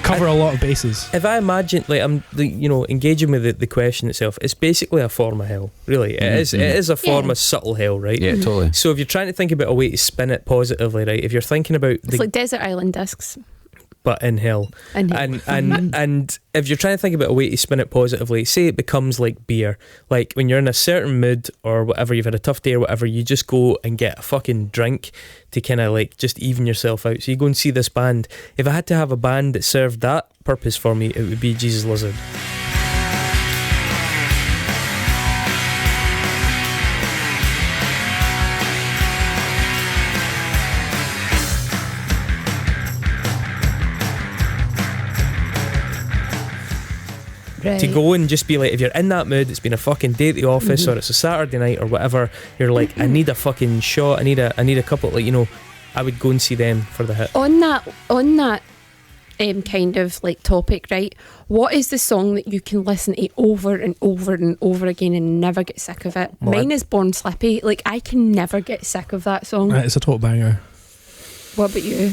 cover a lot of bases. If I imagine, like, I'm, engaging with the question itself, it's basically a form of hell. Really, it is a form Yeah. of subtle hell, right? Yeah, totally. So if you're trying to think about a way to spin it positively, right? If you're thinking about It's like Desert Island Discs. but in hell, And and if you're trying to think about a way to spin it positively, say it becomes like beer. Like when you're in a certain mood or whatever, you've had a tough day or whatever, you just go and get a fucking drink to kind of like just even yourself out. So you go and see this band. If I had to have a band that served that purpose for me, it would be Jesus Lizard. Right. To go and just be like, if you're in that mood, it's been a fucking day at the office or it's a Saturday night or whatever, you're like, I need a fucking shot, I need a couple, like, you know, I would go and see them for the hit. On that kind of like topic, right? What is the song that you can listen to over and over and over again and never get sick of it? Well, Mine is Born Slippy. Like, I can never get sick of that song. It's a total banger. What about you?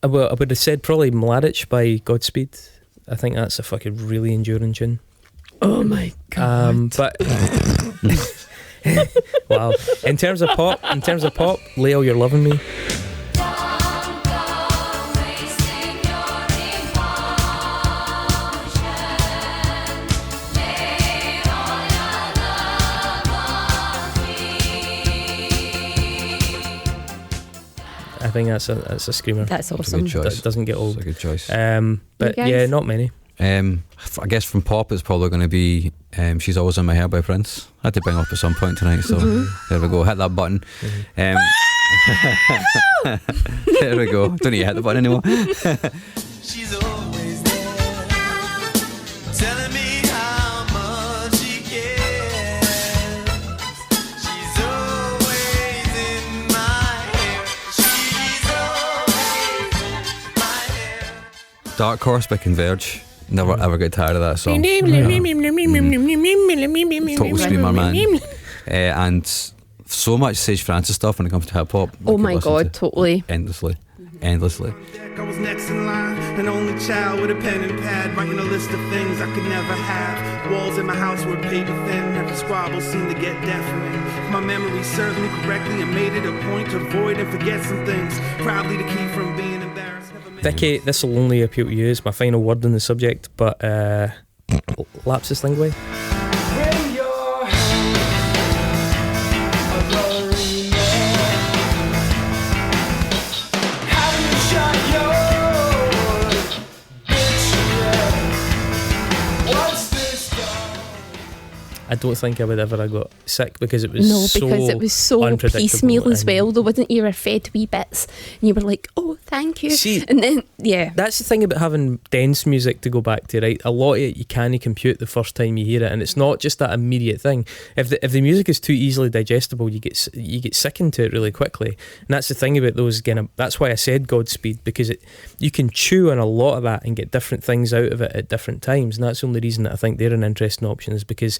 I would have said probably Mladic by Godspeed. I think that's a fucking really enduring tune. Oh my god. But wow. In terms of pop, Leo, You're Loving Me. I think that's a screamer. That's It's a awesome. good choice. That doesn't get It's old. a good choice. But guys? yeah, not many. I guess from pop it's probably going to be She's Always in My Hair by Prince. I had to bring it up at some point tonight, so there we go, hit that button. There we go, don't need to hit the button anymore. She's always there, telling me how much she cares. She's always in my hair. She's always in my hair. Dark Horse by Converge. Never ever get tired of that song. Total screamer, man. And so much Sage Francis stuff when it comes to hip hop. Oh my god, totally. Endlessly. I was next in line, an only child with a pen and pad, writing a list of things I could never have. Walls in my house were paper thin, every squabble seemed to get deafening. If my memory serves me correctly, I made it a point to avoid and forget some things, proudly to keep from being embarrassed. Never made Vicky, this will only appeal to you. It's my final word on the subject, but lapsus linguae. When you're a blurry man, how do you shut your bitch up? What's this done? I don't think I would ever have got sick because it was No, so because it was so unpredictable piecemeal as and- well, though, wasn't it? You were fed wee bits and you were like, oh, thank you. See, and then, yeah. that's the thing about having dense music to go back to, right? A lot of it you can't compute the first time you hear it, and it's not just that immediate thing. If the music is too easily digestible, you get sick into it really quickly, and that's the thing about those. Again, that's why I said Godspeed, because you can chew on a lot of that and get different things out of it at different times, and that's the only reason that I think they're an interesting option, is because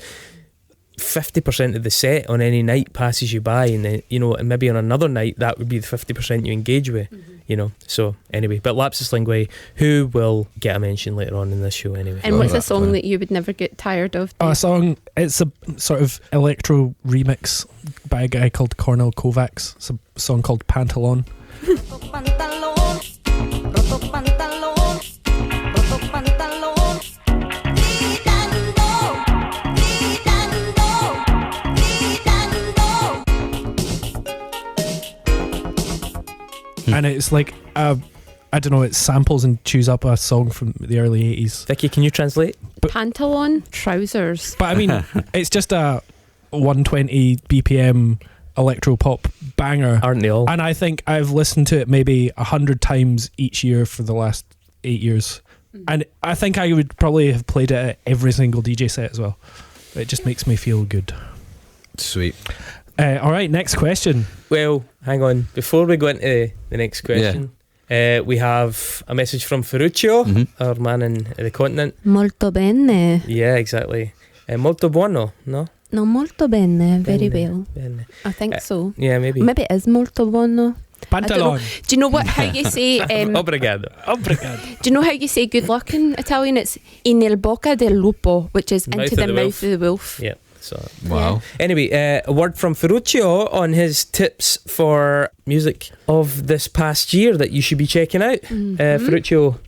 50% of the set on any night passes you by, and then, you know, and maybe on another night that would be the 50% you engage with, you know. So anyway, but lapsus linguae, who will get a mention later on in this show anyway. And Go what's with a that, song fine. that you would never get tired of? A song, it's a sort of electro remix by a guy called Cornel Kovacs. It's a song called Pantalon. Roto pantalón, roto pantalón, roto pantalón. Gritando, gritando, gritando. And it's like, I don't know, it samples and chews up a song from the early 80s. Vicky, can you translate? Pantalon, trousers. But I mean, it's just a 120 BPM electro pop banger. Aren't they all? And I think I've listened to it maybe 100 times each year for the last 8 years. And I think I would probably have played it at every single DJ set as well. It just makes me feel good. Sweet. All right, next question. Well, hang on. Before we go into the next question, we have a message from Ferruccio, our man in the continent. Molto bene. Yeah, exactly. Molto buono, no? No, molto bene. Very Bene, well. bene. I think so. Yeah, maybe. Maybe it is molto buono. Pantalon. Do you know what? How you say? Obrigado. Obrigado. Do you know how you say good luck in Italian? It's in el bocca del lupo, which is into the mouth of the wolf. Yeah. So Wow. anyway, a word from Ferruccio on his tips for music of this past year that you should be checking out. Ferruccio,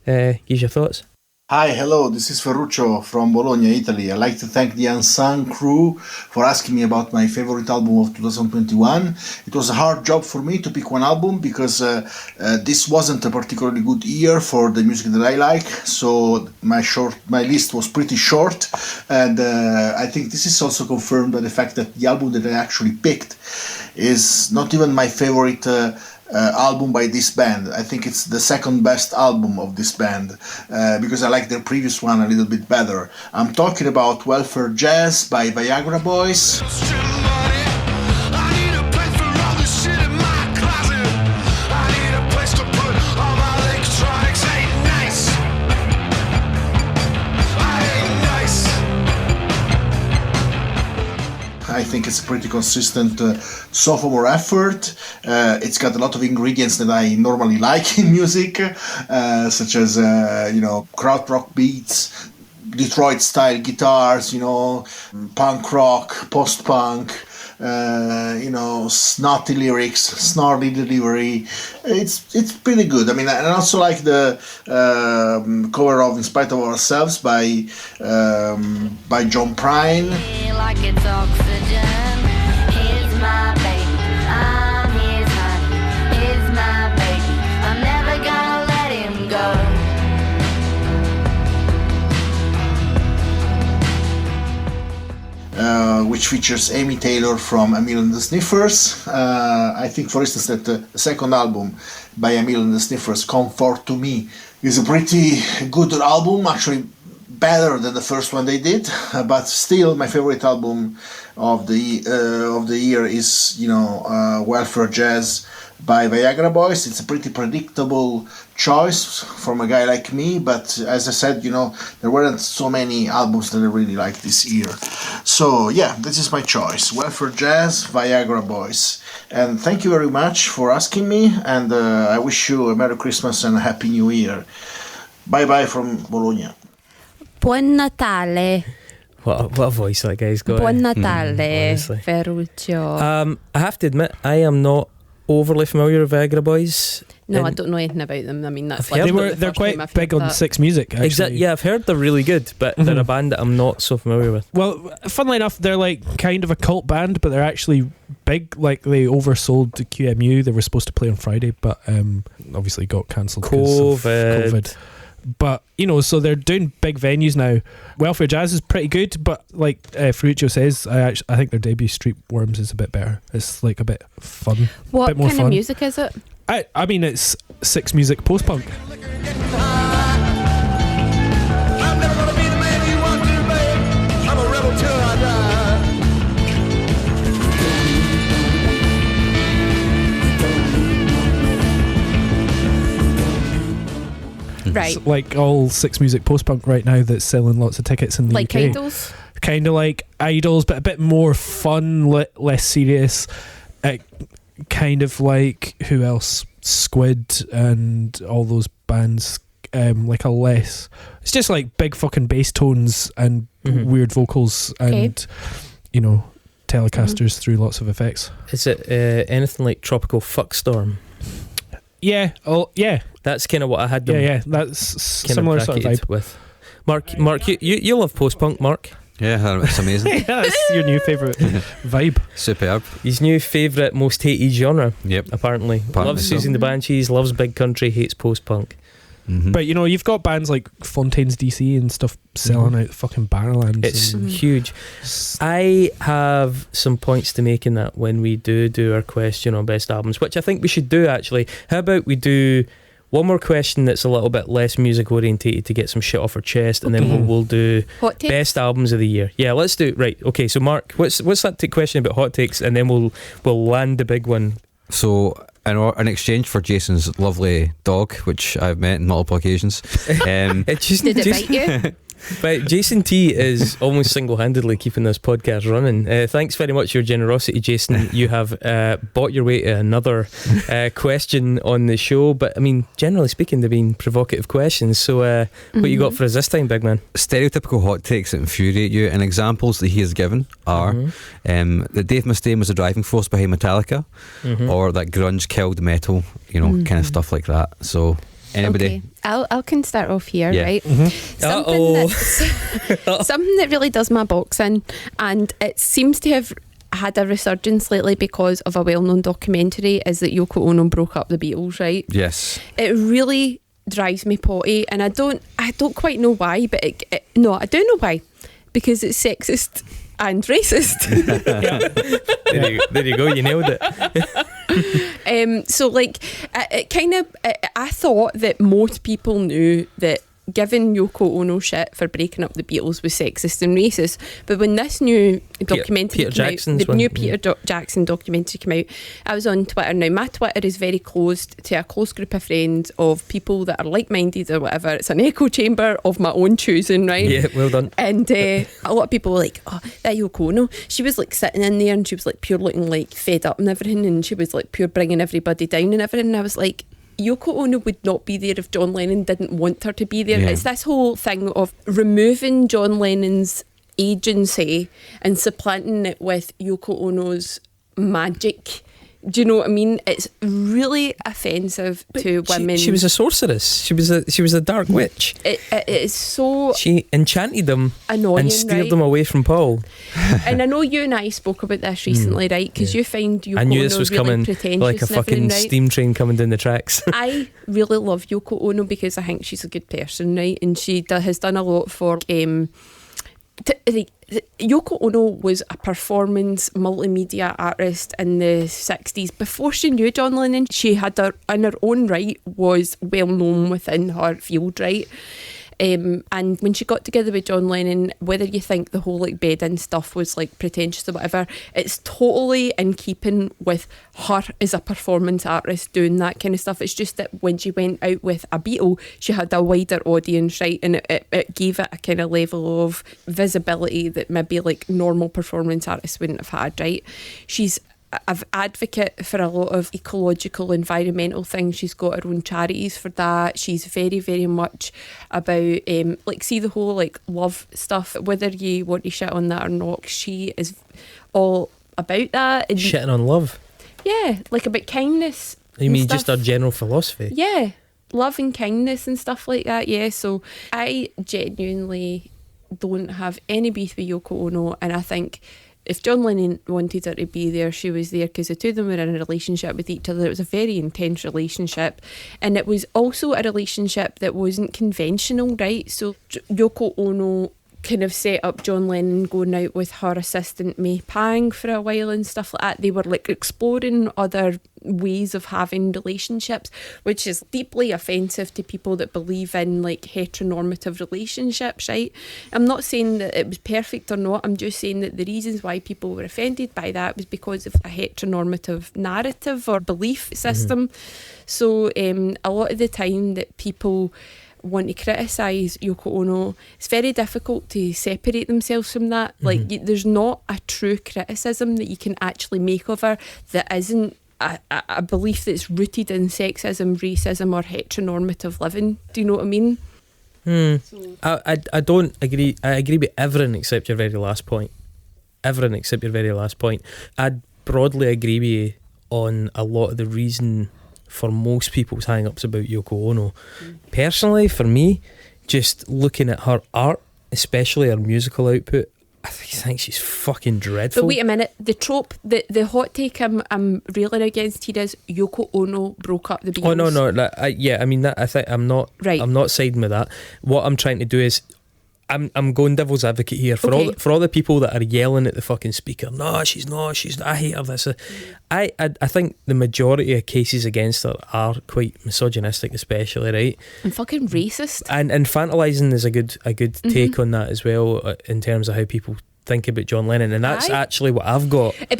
use your thoughts. Hi, hello, this is Ferruccio from Bologna, Italy. I'd like to thank the Unsung crew for asking me about my favorite album of 2021. It was a hard job for me to pick one album because this wasn't a particularly good year for the music that I like, so my list was pretty short, and I think this is also confirmed by the fact that the album that I actually picked is not even my favorite album by this band. I think it's the second best album of this band because I like their previous one a little bit better. I'm talking about Welfare Jazz by Viagra Boys. I think it's a pretty consistent sophomore effort. It's got a lot of ingredients that I normally like in music, such as krautrock beats, Detroit style guitars, punk rock, post-punk, snotty lyrics, snarly delivery. It's pretty good. I mean, and I also like the cover of "In Spite of Ourselves" by John Prine. Like it's oxygen. He's my baby. I'm his honey. He's my baby. I'm never gonna let him go. Which features Amy Taylor from Emil and the Sniffers. I think, for instance, that the second album by Emil and the Sniffers, "Comfort to Me," is a pretty good album, actually better than the first one they did, but still my favorite album of the year is Welfare Jazz by Viagra Boys. It's a pretty predictable choice from a guy like me, but as I said, there weren't so many albums that I really liked this year. So yeah, this is my choice: Welfare Jazz, Viagra Boys. And thank you very much for asking me, and I wish you a Merry Christmas and a Happy New Year. Bye bye from Bologna. Buon Natale. What a voice that guy's got. Buon Natale, honestly. Ferruccio. I have to admit, I am not overly familiar with Viagra Boys. No, I And- don't know anything about them. I mean, that's I've heard like They're quite big on Six Music, actually. Exactly. Yeah, I've heard they're really good, but they're a band that I'm not so familiar with. Well, funnily enough, they're like kind of a cult band, but they're actually big. Like, they oversold the QMU. They were supposed to play on Friday, but obviously got cancelled because of COVID. But so they're doing big venues now. Welfare Jazz is pretty good, but like Ferruccio says, I think their debut Street Worms is a bit better. It's like a bit fun. What bit more kind fun. of music is it? I mean, it's Six Music post-punk. I'm never gonna be the man you want to be. I'm a rebel till I die. Right. It's like all Six Music post-punk right now that's selling lots of tickets in the Like UK. Idols? Kind of like Idols, but a bit more fun, less serious. Kind of like, who else? Squid and all those bands. Like a less... It's just like big fucking bass tones and weird vocals and, telecasters through lots of effects. Is it anything like Tropical Fuckstorm? Yeah. Oh, yeah. That's kind of what I had them Yeah, that's kind similar sort of bracketed vibe. with. Mark, you love post-punk, Mark. Yeah, it's amazing. Yeah, that's your new favourite vibe. Superb. His new favourite, most hated genre, Yep. apparently. Loves so. Susie and the Banshees, loves Big Country, hates post-punk. Mhm. But you've got bands like Fontaine's DC and stuff selling out fucking Barrowlands. It's and huge. I have some points to make in that when we do our question on best albums, which I think we should do actually. How about we do one more question that's a little bit less music orientated to get some shit off our chest, and then we'll do Hot takes? best albums of the year. Yeah, let's do it. Right. Okay. So Mark, what's that question about hot takes, and then we'll land the big one. So, in exchange for Jason's lovely dog, which I've met on multiple occasions, It just, Did it bite you? But Jason T is almost single-handedly keeping this podcast running. Thanks very much for your generosity, Jason. You have bought your way to another question on the show. But I mean, generally speaking, they've been provocative questions. So what you got for us this time, big man? stereotypical hot takes that infuriate you, and examples that he has given are that Dave Mustaine was the driving force behind Metallica, or that grunge killed metal, kind of stuff like that. So anybody? Okay. I can start off here, Yeah. right? Something that really does my box in, and it seems to have had a resurgence lately because of a well-known documentary, is that Yoko Ono broke up the Beatles, right? Yes. It really drives me potty, and I don't quite know why, but no, I do know why, because it's sexist and racist. There you go, you nailed it. So like, I thought that most people knew that giving Yoko Ono shit for breaking up the Beatles was sexist and racist. But when this new documentary Peter came out, Jackson's the one, new yeah. Peter Jackson documentary came out, I was on Twitter. Now, my Twitter is very closed to a close group of friends of people that are like-minded or whatever. It's an echo chamber of my own choosing, right? Yeah, well done. And a lot of people were like, oh, that Yoko Ono, she was like sitting in there and she was like pure looking like fed up and everything, and she was like pure bringing everybody down and everything. And I was like, Yoko Ono would not be there if John Lennon didn't want her to be there. Yeah. It's this whole thing of removing John Lennon's agency and supplanting it with Yoko Ono's magic. Do you know what I mean? It's really offensive to women. She was a sorceress. She was a dark witch. It is so She enchanted them annoying, and steered right? them away from Paul. And I know you and I spoke about this recently, right? Because you find Yoko I knew Ono this was really coming pretentious like a and everything, fucking right? steam train coming down the tracks. I really love Yoko Ono because I think she's a good person, right? And she has done a lot for Yoko Ono was a performance multimedia artist in the 60s. Before she knew John Lennon, she had her, in her own right, was well known within her field, right? And when she got together with John Lennon, whether you think the whole like bed-in stuff was like pretentious or whatever, it's totally in keeping with her as a performance artist doing that kind of stuff. It's just that when she went out with a Beatle, she had a wider audience, right? And it gave it a kind of level of visibility that maybe like normal performance artists wouldn't have had, right? She's an advocate for a lot of ecological, environmental things. She's got her own charities for that. She's very, very much about like, see the whole like love stuff, whether you want to shit on that or not. She is all about that. And Shitting on love. yeah, like about kindness. You and mean stuff. just our general philosophy? Yeah, love and kindness and stuff like that. Yeah, so I genuinely don't have any beef with Yoko Ono, and I think if John Lennon wanted her to be there, she was there because the two of them were in a relationship with each other. It was a very intense relationship, and it was also a relationship that wasn't conventional, right? So Yoko Ono kind of set up John Lennon going out with her assistant May Pang for a while and stuff like that. They were like exploring other ways of having relationships, which is deeply offensive to people that believe in like heteronormative relationships, right? I'm not saying that it was perfect or not. I'm just saying that the reasons why people were offended by that was because of a heteronormative narrative or belief system. So a lot of the time that people want to criticise Yoko Ono, it's very difficult to separate themselves from that. Like there's not a true criticism that you can actually make of her that isn't a belief that's rooted in sexism, racism or heteronormative living. Do you know what I mean? I don't agree. I agree with everything except your very last point. Everything except your very last point. I'd broadly agree with you on a lot of the reason for most people's hang-ups about Yoko Ono. Personally, for me, just looking at her art, especially her musical output, I think she's fucking dreadful. But wait a minute, the trope, the hot take I'm railing against here is Yoko Ono broke up the Beatles. Oh no, I mean that. I think I'm not. Right. I'm not siding with that. What I'm trying to do is, I'm going devil's advocate here for Okay. all the people that are yelling at the fucking speaker. No, she's not. I hate her. This. I think the majority of cases against her are quite misogynistic, especially, right? And fucking racist. And infantilizing is a good take on that as well, in terms of how people think about John Lennon, and that's Aye. actually what I've got. But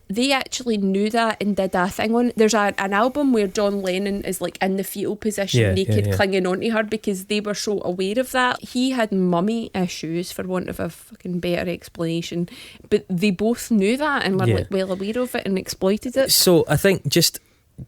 they actually knew that and did a thing on it. There's an album where John Lennon is like in the fetal position, Yeah, naked, yeah. clinging onto her because they were so aware of that. He had mummy issues, for want of a fucking better explanation, but they both knew that and were Yeah. like well aware of it and exploited it. So I think, just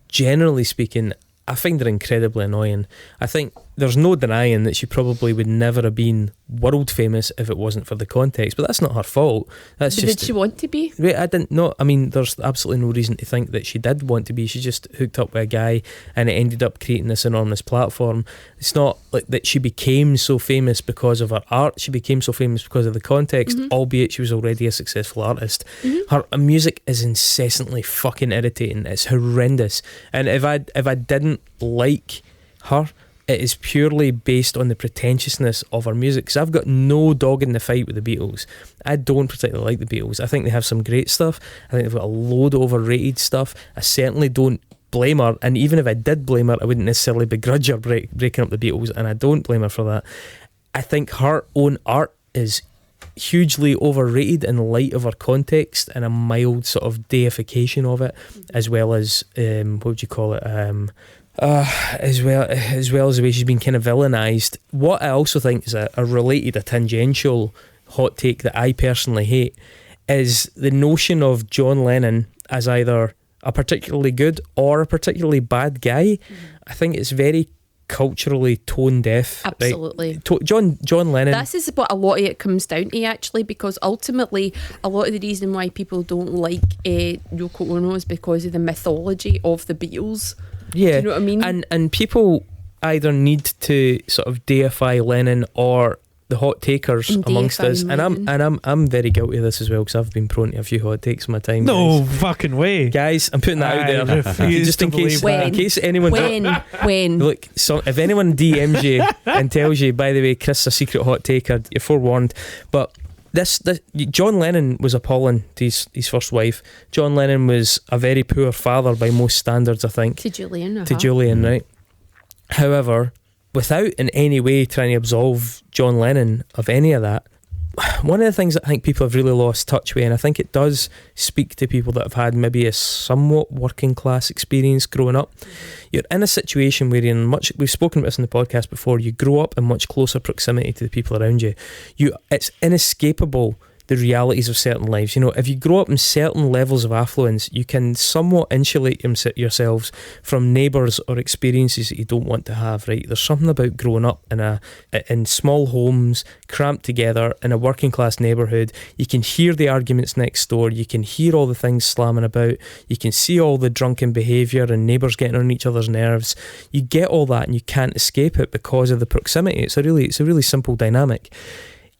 generally speaking, I find her incredibly annoying. I think there's no denying that she probably would never have been world famous if it wasn't for the context, but that's not her fault. That's But just did she want to be? Right, I didn't know. I mean, there's absolutely no reason to think that she did want to be. She just hooked up with a guy and it ended up creating this enormous platform. It's not like that she became so famous because of her art. She became so famous because of the context, albeit she was already a successful artist. Her music is incessantly fucking irritating. It's horrendous. And if I didn't like her, it is purely based on the pretentiousness of our music. Because I've got no dog in the fight with the Beatles. I don't particularly like the Beatles. I think they have some great stuff. I think they've got a load of overrated stuff. I certainly don't blame her, and even if I did blame her, I wouldn't necessarily begrudge her breaking up the Beatles, and I don't blame her for that. I think her own art is hugely overrated in light of her context and a mild sort of deification of it, as well as what would you call it? As well as the way she's been kind of villainised. What I also think is a tangential hot take that I personally hate is the notion of John Lennon as either a particularly good or a particularly bad guy. I think it's very culturally tone deaf. Absolutely. Right? John Lennon. This is what a lot of it comes down to, actually, because ultimately a lot of the reason why people don't like Yoko Ono is because of the mythology of the Beatles. Yeah. Do you know what I mean? And people either need to sort of deify Lennon or the hot takers And amongst us, deifying and I'm very guilty of this as well, because I've been prone to a few hot takes in my time. No fucking way. guys, I'm putting that I out there, refuse just to in case, believe that. in case anyone. When? Look, so if anyone DMs you and tells you, by the way, Chris is a secret hot taker, you're forewarned. But this John Lennon was appalling to his first wife. John Lennon was a very poor father by most standards, I think. To Julian. To Julian, right? However, without in any way trying to absolve John Lennon of any of that, one of the things that I think people have really lost touch with, and I think it does speak to people that have had maybe a somewhat working class experience growing up, you're in a situation where we've spoken about this in the podcast before, you grow up in much closer proximity to the people around you. It's inescapable, the realities of certain lives. You know, if you grow up in certain levels of affluence, you can somewhat insulate yourselves from neighbours or experiences that you don't want to have, right? There's something about growing up in small homes, cramped together, in a working class neighbourhood. You can hear the arguments next door, you can hear all the things slamming about, you can see all the drunken behaviour and neighbours getting on each other's nerves. You get all that and you can't escape it because of the proximity. It's a really simple dynamic.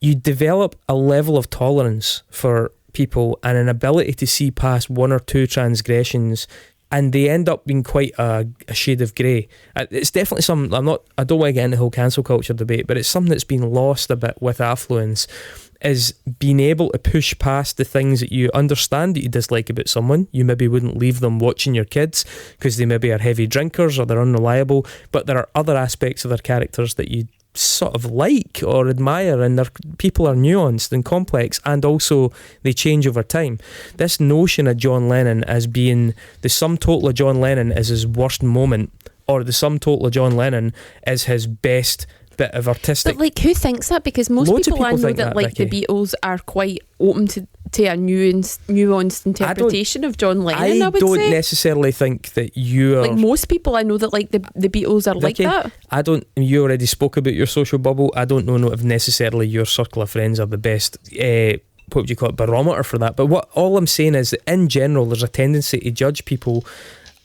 You develop a level of tolerance for people and an ability to see past one or two transgressions, and they end up being quite a shade of grey. It's definitely something, I don't want to get into the whole cancel culture debate, but it's something that's been lost a bit with affluence, is being able to push past the things that you understand that you dislike about someone. You maybe wouldn't leave them watching your kids because they maybe are heavy drinkers or they're unreliable, but there are other aspects of their characters that you sort of like or admire, and their people are nuanced and complex, and also they change over time. This notion of John Lennon as being the sum total of John Lennon is his worst moment, or the sum total of John Lennon is his best bit of artistic. But like, who thinks that? Because most Loads of people I people know think that that, like the Vicky. Beatles are quite open to a nuanced interpretation of John Lennon. I would don't say. necessarily think that you are Like most people I know that like the Beatles are Vicky, like that. I don't. You already spoke about your social bubble. I don't know if necessarily your circle of friends are the best. What would you call it? Barometer for that. But what all I'm saying is that in general, there's a tendency to judge people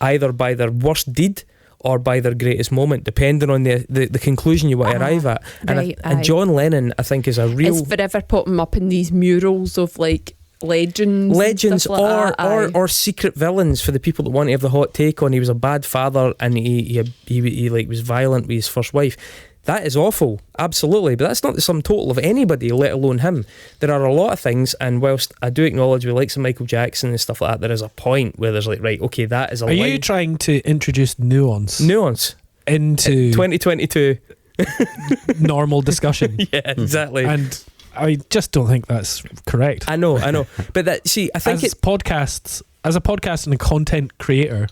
either by their worst deed or by their greatest moment, depending on the conclusion you want to arrive at. Right, And John Lennon, I think, is a real It's forever popping up in these murals of like legends and stuff like that. or secret villains for the people that want to have the hot take on he was a bad father and he like was violent with his first wife. That is awful, absolutely, but that's not the sum total of anybody, let alone him. There are a lot of things, and whilst I do acknowledge we like some Michael Jackson and stuff like that, there is a point where there's like, right, okay, that is a Are line. you trying to introduce nuance into 2022 normal discussion? Yeah, exactly. And I just don't think that's correct. I know but that, see, I think as a podcast and a content creator,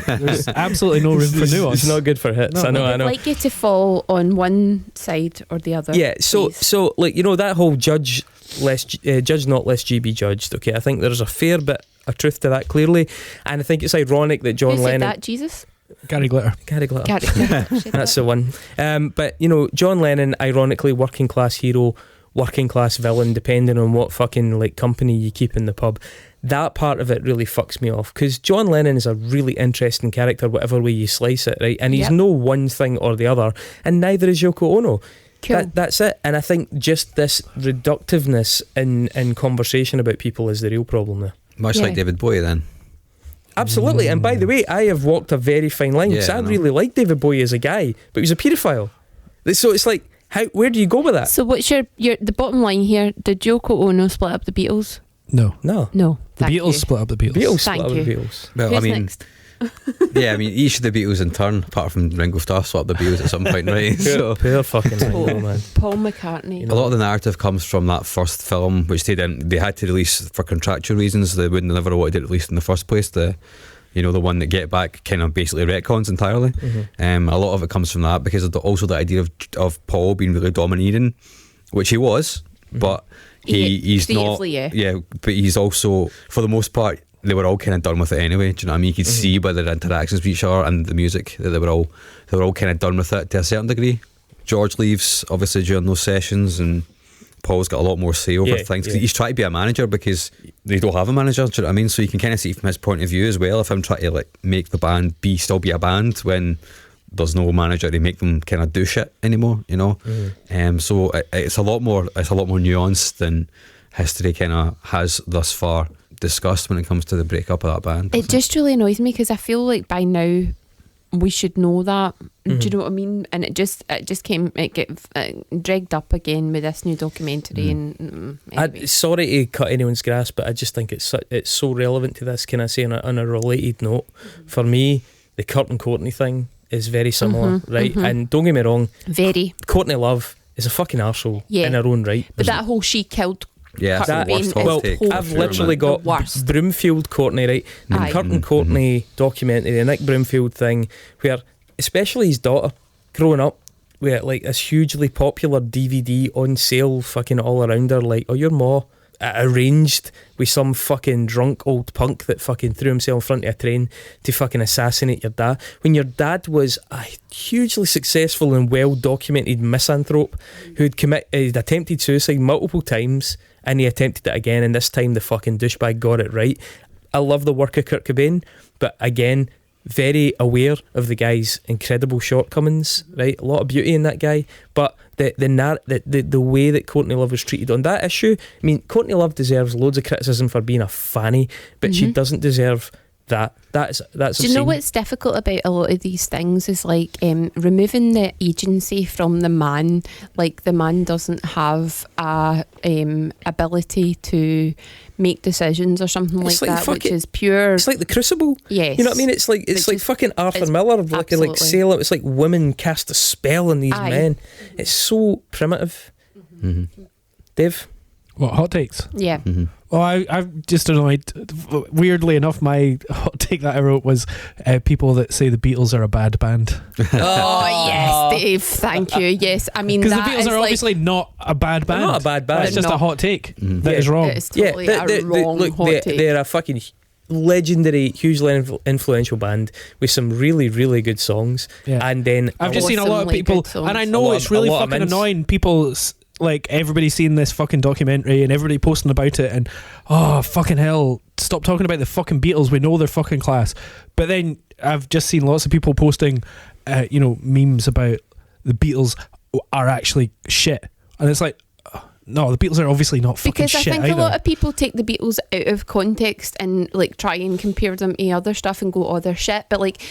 there's absolutely no room for nuance. it's not good for hits. No, I know I'd like you to fall on one side or the other. Yeah, please. so like, you know, that whole judge not lest ye be judged. Okay, I think there's a fair bit of truth to that, clearly, and I think it's ironic that John Who said Lennon. that, Jesus? Gary Glitter. Gary Glitter. Gary Glitter. That's the one. But you know, John Lennon, ironically, working class hero, working class villain, depending on what fucking like company you keep in the pub. That part of it really fucks me off, because John Lennon is a really interesting character, whatever way you slice it, right? And he's Yep. no one thing or the other, and neither is Yoko Ono. Cool. That's it. And I think just this reductiveness in conversation about people is the real problem there. Much Yeah. like David Bowie then. Absolutely. And by the way, I have walked a very fine line because Yeah, I I know. really like David Bowie as a guy, but he was a paedophile. So it's like, where do you go with that? So what's your the bottom line here? Did Yoko Ono split up the Beatles? No. No. No. The Thank Beatles you. split up the Beatles. Beatles Thank split up the you. Beatles. Well, Who's I mean, next? yeah, I mean, each of the Beatles in turn, apart from Ringo Starr, swapped the Beatles at some point, right? So Poor fucking Ringo, man. Paul McCartney. a lot of the narrative comes from that first film, which they had to release for contractual reasons. They wouldn't have never wanted it released in the first place. The one that Get Back kind of basically retcons entirely. Mm-hmm. A lot of it comes from that because of also the idea of Paul being really domineering, which he was, but he's not. Creatively, yeah. Yeah, but he's also, for the most part, they were all kind of done with it anyway. Do you know what I mean? You could see by their interactions with each other and the music that they were all kind of done with it to a certain degree. George leaves obviously during those sessions, and Paul's got a lot more say over things. 'Cause he's trying to be a manager because they don't have a manager. Do you know what I mean? So you can kind of see from his point of view as well. If I'm trying to like make the band still be a band when there's no manager to make them kind of do shit anymore, you know. So it's a lot more nuanced than history kind of has thus far discussed when it comes to the breakup of that band. It just really annoys me because I feel like by now we should know that. Do you know what I mean? And it just get dragged up again with this new documentary. And anyway. Sorry to cut anyone's grass, but I just think it's so relevant to this. Can I say on a related note? For me, the Kurt and Courtney thing is very similar, right? And don't get me wrong, Very. Courtney Love is a fucking arsehole in her own right. But that whole she killed Yeah, Kurt that's the Cobain worst is hot Well, take. totally I've literally the got worst. Broomfield Courtney, right? The Aye. Kurt and Courtney documentary, the Nick Broomfield thing, where especially his daughter growing up with like this hugely popular DVD on sale fucking all around her, like, oh, your ma arranged with some fucking drunk old punk that fucking threw himself in front of a train to fucking assassinate your dad, when your dad was a hugely successful and well documented misanthrope who'd attempted suicide multiple times, and he attempted it again, and this time the fucking douchebag got it right. I love the work of Kurt Cobain, but again, very aware of the guy's incredible shortcomings, right? A lot of beauty in that guy, but the way that Courtney Love was treated on that issue, I mean, Courtney Love deserves loads of criticism for being a fanny, but she doesn't deserve that. That's Do you know obscene. what's difficult about a lot of these things is like removing the agency from the man. Like the man doesn't have a ability to make decisions or something like It's like that, which fucking- is pure. It's like The Crucible. Yes. You know what I mean? It's like Which is- fucking Arthur it's Miller, like absolutely. Salem. It's like women cast a spell on these Aye. men. It's so primitive. Dave? What, hot takes? Yeah. Well, I'm just annoyed. Weirdly enough, my hot take that I wrote was people that say the Beatles are a bad band. Oh yes, Dave. Thank you. Yes, I mean Because the that Beatles is are like, obviously not a bad band. They're not a bad band. That's just They're a not. hot take that is wrong. It's totally a wrong look, hot take. they're a fucking legendary, hugely influential band with some really, really good songs. Yeah. And then I've just seen a lot of Awesomely people, good songs. and I A know lot it's of- really a lot of fucking mints. annoying. People, like, everybody's seen this fucking documentary and everybody posting about it, and oh, fucking hell, stop talking about the fucking Beatles. We know they're fucking class. But then I've just seen lots of people posting, memes about the Beatles are actually shit. And it's like, no, the Beatles are obviously not fucking Because I shit think either. a lot of people take the Beatles out of context and like try and compare them to other stuff and go, oh, they're shit. But like,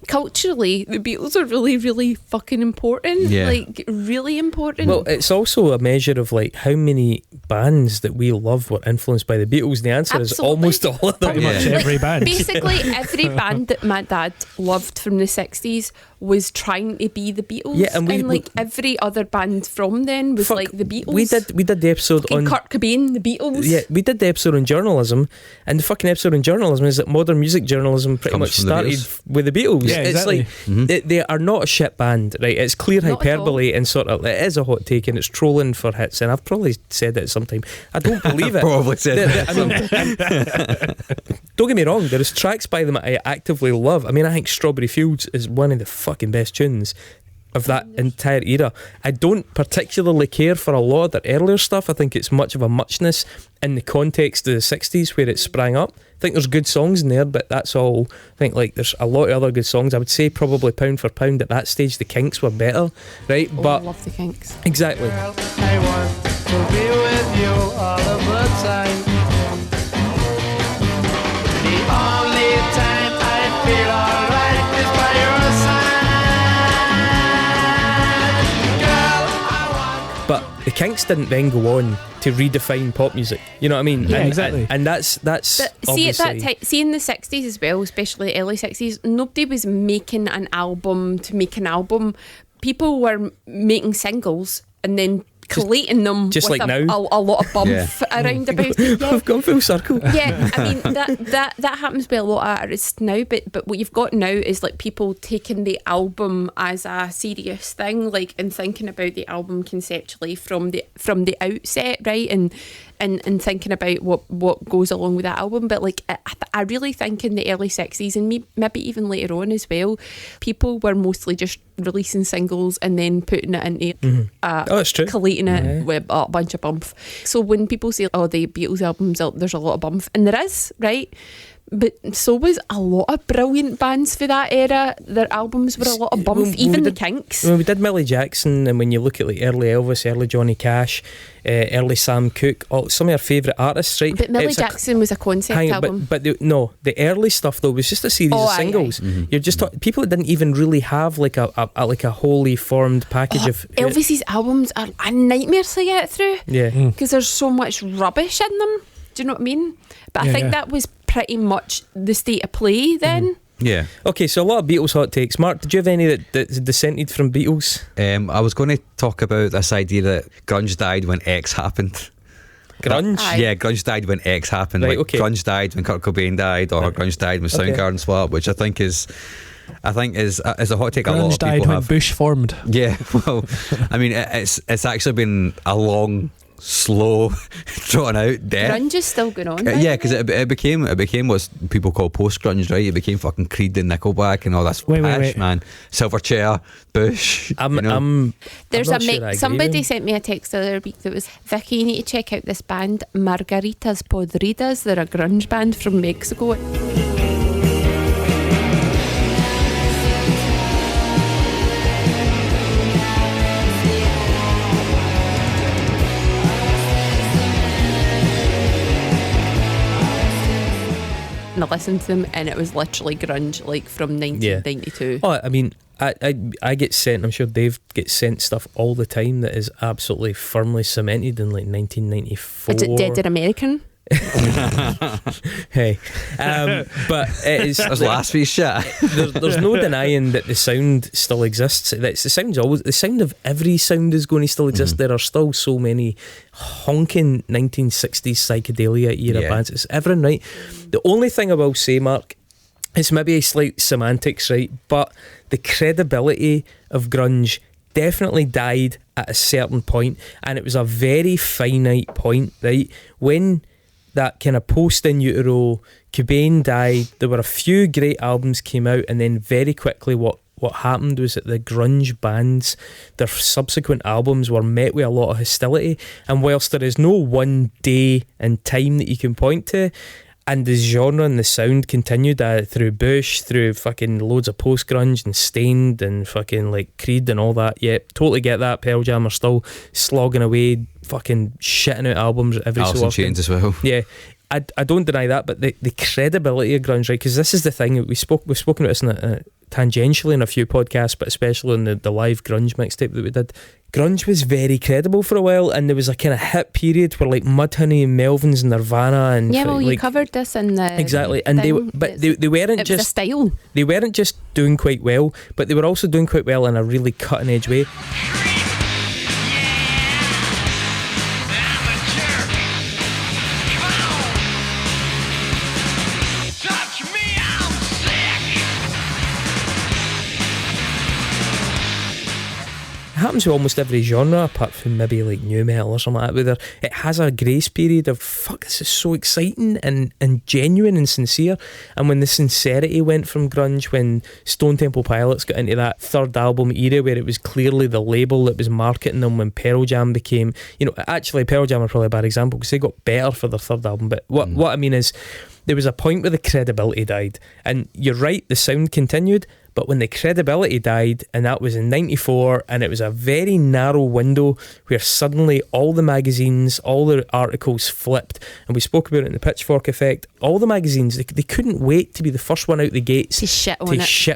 culturally, the Beatles are really, really fucking important. Yeah. Like, really important. well, it's also a measure of like how many bands that we love were influenced by the Beatles. The answer is Absolutely. almost all of them. Pretty much Yeah. every band. Basically, every band that my dad loved from the 60s was trying to be the Beatles. Yeah, and we- every other band from then was Fuck, like the Beatles. We did the episode Fucking on Kurt Cobain, the Beatles. Yeah, we did the episode on journalism, and the fucking episode on journalism is that modern music journalism pretty Comes much from the started Beatles. with the Beatles. Yeah, It's exactly. like they are not a shit band, right? It's clear Not at hyperbole and sort of it is a hot take and it's trolling for hits, and I've probably said it sometime. I don't believe it. Probably said I mean, don't get me wrong, there is tracks by them I actively love. I mean, I think Strawberry Fields is one of the fucking best tunes of that entire era. I don't particularly care for a lot of their earlier stuff. I think it's much of a muchness in the context of the 60s where it sprang up. I think there's good songs in there, but that's all. I think like there's a lot of other good songs. I would say probably pound for pound at that stage the Kinks were better, right? Oh, I But love the Kinks. exactly. I want to be with you all of the time. The only Kinks didn't then go on to redefine pop music. You know what I mean? Yeah, and, exactly. And that's But see, at obviously- that time, see in the 60s as well, especially early 60s, nobody was making an album to make an album. People were making singles and then collating them just with like a, now. a lot of bump around about it. Yeah. I've gone full circle. Yeah, I mean that happens with a lot of artists now, but what you've got now is like people taking the album as a serious thing, like, and thinking about the album conceptually from the outset, right? And thinking about what goes along with that album. But like I really think in the early 60s and maybe even later on as well, people were mostly just releasing singles and then putting it into that's true. collating it with a bunch of bump. So when people say, oh, the Beatles albums, there's a lot of bump, and there is, right? But so was a lot of brilliant bands for that era. Their albums were a lot of bump, even the Kinks. When we did Millie Jackson, and when you look at like early Elvis, early Johnny Cash, early Sam Cooke, some of our favourite artists, right? But Millie It's Jackson was a concept album. But the early stuff though was just a series of singles. You're just people that didn't even really have like a wholly formed package of Elvis's albums are a nightmare to get through. Yeah. Because there's so much rubbish in them. Do you know what I mean? But I think that was pretty much the state of play then. Yeah. Okay, so a lot of Beatles hot takes. Mark, did you have any that dissented from Beatles? I was going to talk about this idea that grunge died when X happened. Grunge? Aye. Yeah, grunge died when X happened. Right, like okay. grunge died when Kurt Cobain died, or grunge died when Okay. Soundgarden split up, which I think is a hot take. A lot Grunge of died people when have. Bush formed. Yeah, well, I mean, it's actually been a long, slow, drawn out death. Grunge is still going on. Yeah, because it became what people call post grunge, right? It became fucking Creed and Nickelback and all this Wait, pash, man. Silverchair, Bush. I'm There's not a sure I agree somebody with sent me a text the other week that was, Vicky, you need to check out this band, Margaritas Podridas. They're a grunge band from Mexico. And I listened to them and it was literally grunge, like from 1992. Oh, I mean, I get sent, I'm sure Dave gets sent stuff all the time that is absolutely firmly cemented in like 1994. Is it Dead American? Hey, but it is. That's last week's shit. There's no denying that the sound still exists. That's the sound of every sound is going to still exist. There are still so many honking 1960s psychedelia era bands. It's everything, right? The only thing I will say, Mark, it's maybe a slight semantics, right? But the credibility of grunge definitely died at a certain point, and it was a very finite point, right? When that kind of post in utero, Cobain died, there were a few great albums came out, and then very quickly what happened was that the grunge bands, their subsequent albums were met with a lot of hostility. And whilst there is no one day and time that you can point to, and the genre and the sound continued through Bush, through fucking loads of post-grunge and Stained and fucking like Creed and all that. Yeah, totally get that. Pearl Jam are still slogging away, fucking shitting out albums every Alice so in often. Chains as well. Yeah, I don't deny that, but the credibility of grunge, right? Because this is the thing, we've spoken about this tangentially in a few podcasts, but especially in the live grunge mixtape that we did. Grunge was very credible for a while, and there was a kind of hit period where like Mudhoney and Melvins and Nirvana and Yeah, well, you like, covered this in the exactly, and they thing. they weren't It was a just style. they weren't just doing quite well, but they were also doing quite well in a really cutting edge way. It happens with almost every genre apart from maybe like new metal or something like that, where it has a grace period of fuck, this is so exciting and genuine and sincere. And when the sincerity went from grunge, when Stone Temple Pilots got into that third album era where it was clearly the label that was marketing them, when Pearl Jam became, actually Pearl Jam are probably a bad example because they got better for their third album, but what I mean is there was a point where the credibility died. And you're right, the sound continued, But when the credibility died, and that was in 94, and it was a very narrow window where suddenly all the magazines, all the articles flipped, and we spoke about it in the Pitchfork Effect, all the magazines, they couldn't wait to be the first one out the gates To shit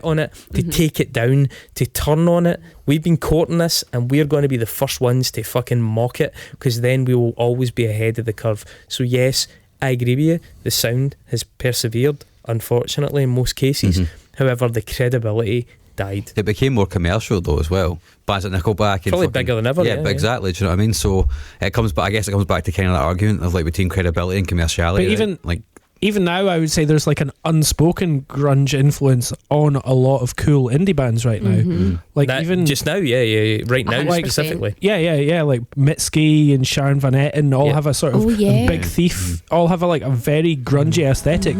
on it. to take it down, to turn on it. We've been courting this, and we're going to be the first ones to fucking mock it, because then we will always be ahead of the curve. So yes, I agree with you, the sound has persevered, unfortunately, in most cases. However, the credibility died. It became more commercial though as well. Bands like Nickelback and Probably fucking- bigger than ever. Yeah, but exactly. Do you know what I mean? So it comes back. I guess it comes back to kind of that argument of like between credibility and commerciality. But right? even- like Even now, I would say there's like an unspoken grunge influence on a lot of cool indie bands right now. Like That, even just now, yeah, right now 100%. specifically. yeah, like Mitski and Sharon Van Etten all Yeah. have a sort of Oh, yeah. Big Thief, all have a very grungy aesthetic.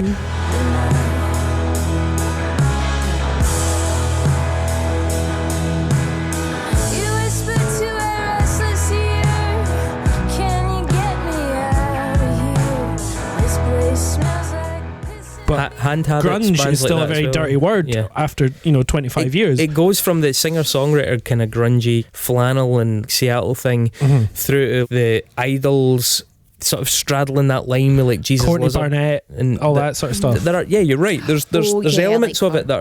You whisper to a restless ear, can you get me out of here? This place smells like piss. But Hand habits, grunge bands is still like a that very as well. dirty word Yeah. after 25 years. It goes from the singer-songwriter kind of grungy flannel and Seattle thing through to the Idols sort of straddling that line with like Jesus Courtney Lizard Barnett, and all that sort of stuff. There are, yeah, you're right. There's Oh, yeah, elements like of it that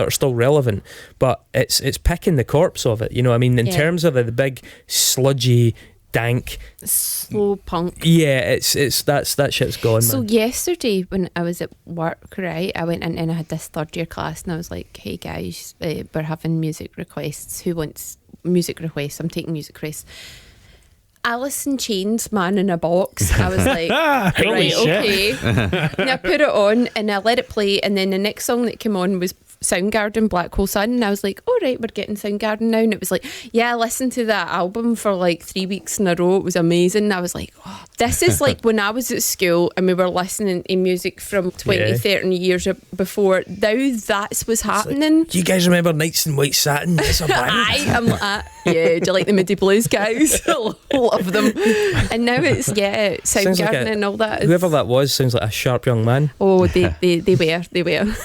are still relevant, but it's picking the corpse of it. You know, what I mean, in Yeah. terms of the big sludgy, dank. Slow punk. Yeah, it's that shit's gone. So man. yesterday when I was at work, right, I went in and I had this third year class and I was like, hey guys, we're having music requests. Who wants music requests? I'm taking music requests. Alice in Chains, Man in a Box. I was like, Holy right, shit. okay. And I put it on and I let it play, and then the next song that came on was Soundgarden, Black Hole Sun, and I was like, all right, we're getting Soundgarden now. And it was like, yeah, I listened to that album for like 3 weeks in a row. It was amazing. And I was like, oh, this is like when I was at school and we were listening to music from 20, Yeah. 30 years before. Now that's what's happening. Do you guys remember Nights in White Satin? It's a band. I'm like, yeah, do you like the MIDI blues guys? Love them. And now it's, yeah, Sounds like Soundgarden and all that. Whoever that was sounds like a sharp young man. Oh, they were.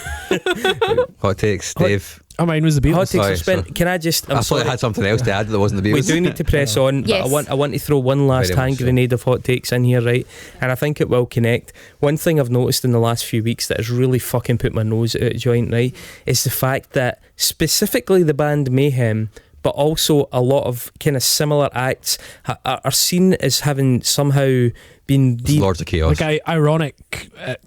hot takes, Dave. Oh, mine was the Hot Beatles. takes Sorry, are spent. sorry. Can I just? I'm I thought I sorry. had something else to add that wasn't the Beatles. We do need to press on, but Yes. I want to throw one last Very much hand so. grenade of hot takes in here, right? And I think it will connect. One thing I've noticed in the last few weeks that has really fucking put my nose out of joint, right, is the fact that specifically the band Mayhem, but also a lot of kind of similar acts are seen as having somehow been Lords of Chaos. Like ironic,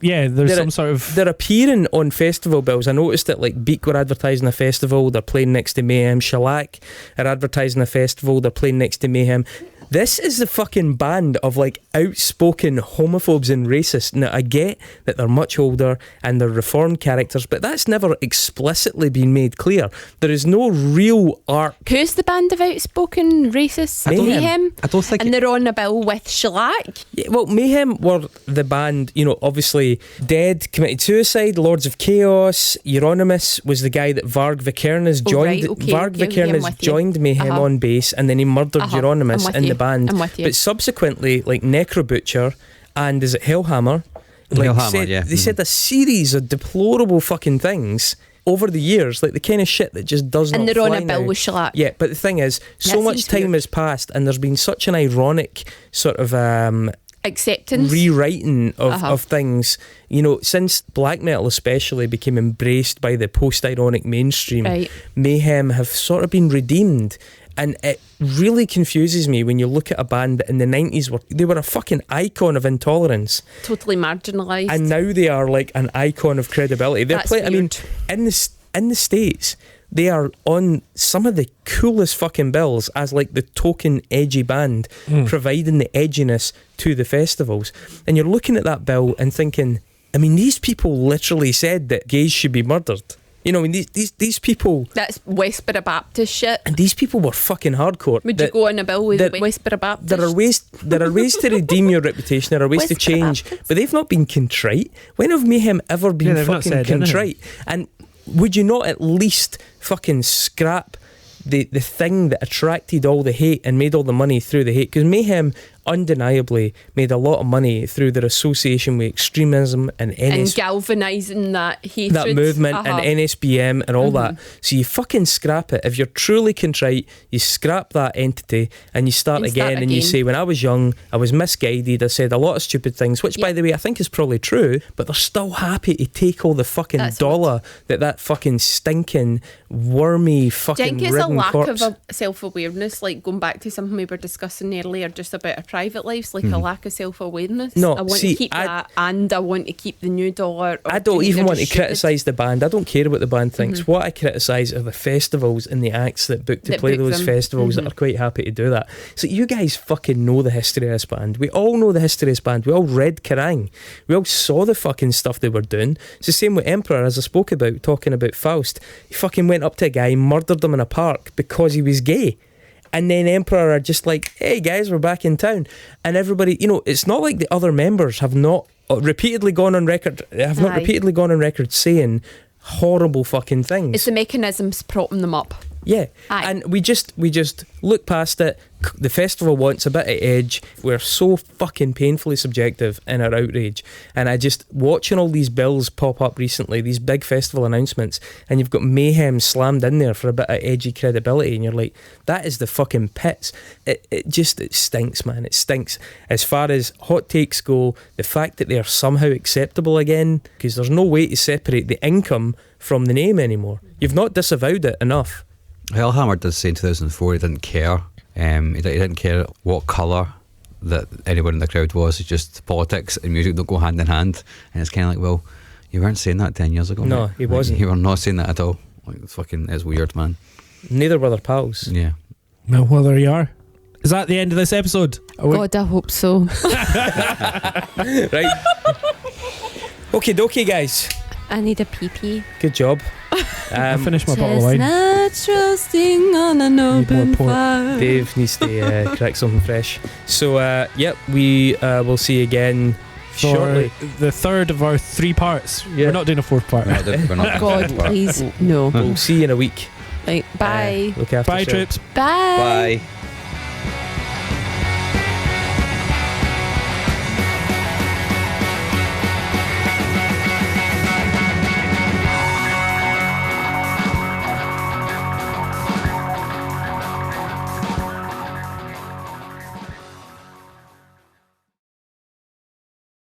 yeah. There's They're- some sort of They're appearing on festival bills. I noticed that like Beak were advertising a festival, they're playing next to Mayhem. Shellac are advertising a festival, they're playing next to Mayhem. This is the fucking band of like outspoken homophobes and racists. Now I get that they're much older and they're reformed characters, but that's never explicitly been made clear. There is no real arc. Who's the band of outspoken racists? Mayhem. I don't think And they're on a bill with Shellac. Yeah, well, Mayhem were the band, you know, obviously Dead committed suicide, Lords of Chaos, Euronymous was the guy that Varg Vikernes Oh, joined. right, okay, Varg okay, I'm Vikernes with you. joined Mayhem Uh-huh. on bass, and then he murdered Uh-huh, Euronymous I'm with in you, the band. I'm with you. But subsequently, like Necrobutcher and is it Hellhammer? Like Hellhammer, said, yeah. They said a series of deplorable fucking things over the years, like the kind of shit that just does not And they're on fly a bill now. with Shellac. Yeah, but the thing is, so That much seems time weird. has passed, and there's been such an ironic sort of Acceptance. rewriting Uh-huh. of things, you know, since black metal especially became embraced by the post-ironic mainstream. Right. Mayhem have sort of been redeemed, and it really confuses me when you look at a band that in the 90s they were a fucking icon of intolerance, Totally marginalised. and now they are like an icon of credibility. They're That's I mean, weird. in the States, they are on some of the coolest fucking bills as like the token edgy band, providing the edginess to the festivals. And you're looking at that bill and thinking, I mean, these people literally said that gays should be murdered. You know, I mean, these people, That's Westboro Baptist shit. and these people were fucking hardcore. Would you go on a bill with that- Westboro Baptist? There are ways to redeem your reputation. There are ways to Westboro change, Baptist. but they've not been contrite. When have Mayhem ever been Yeah, they've not fucking said anything. contrite? And would you not at least fucking scrap the thing that attracted all the hate and made all the money through the hate? Because Mayhem undeniably made a lot of money through their association with extremism and And galvanising that hatred. that movement and NSBM and all that. So you fucking scrap it. If you're truly contrite, you scrap that entity and you start And start again and you again. say, when I was young, I was misguided, I said a lot of stupid things, which by the way I think is probably true, but they're still happy to take all the fucking That's dollar that fucking stinking wormy Do you fucking think it's a ridden lack corpse. of self-awareness, like going back to something we were discussing earlier just about our private lives, like a lack of self-awareness? No, I want see, to keep I- that, and I want to keep the new dollar. I don't even want to criticise the band. I don't care what the band thinks. Mm-hmm. What I criticise are the festivals and the acts that book to That play book those them. festivals Mm-hmm. that are quite happy to do that. So you guys fucking know the history of this band. We all know the history of this band. We all read Kerrang. We all saw the fucking stuff they were doing. It's the same with Emperor, as I spoke about, talking about Faust. He fucking went up to a guy, murdered him in a park because he was gay. And then Emperor are just like, hey guys, we're back in town. And everybody, you know, it's not like the other members have not repeatedly gone on record saying horrible fucking things. It's the mechanisms propping them up. Yeah, Aye. and we just look past it. The festival wants a bit of edge. We're so fucking painfully subjective in our outrage, and I just watching all these bills pop up recently, these big festival announcements, and you've got Mayhem slammed in there for a bit of edgy credibility, and you're like, that is the fucking pits. It stinks, man. It stinks. As far as hot takes go, the fact that they are somehow acceptable again, because there's no way to separate the income from the name anymore. You've not disavowed it enough. Hellhammer did say in 2004 he didn't care. He didn't care what colour that anyone in the crowd was. It's just politics and music don't go hand in hand. And it's kind of like, well, you weren't saying that 10 years ago. No, mate. he wasn't. You were not saying that at all. Like, it's weird, man. Neither were their pals. Yeah. Well, there you are. Is that the end of this episode? God, I hope so. Right. Okie dokie, guys. I need a pee-pee. Good job. I finished my bottle of wine. Chestnuts roasting on an Need more open pork. fire. Dave needs to crack something fresh. So, yep, we will see you again shortly. For the third of our 3 parts. Yeah. We're not doing a 4th part. We're not God, please, no. We'll see you in a week. Like, bye. Look after Bye, yourself. troops. Bye. Bye.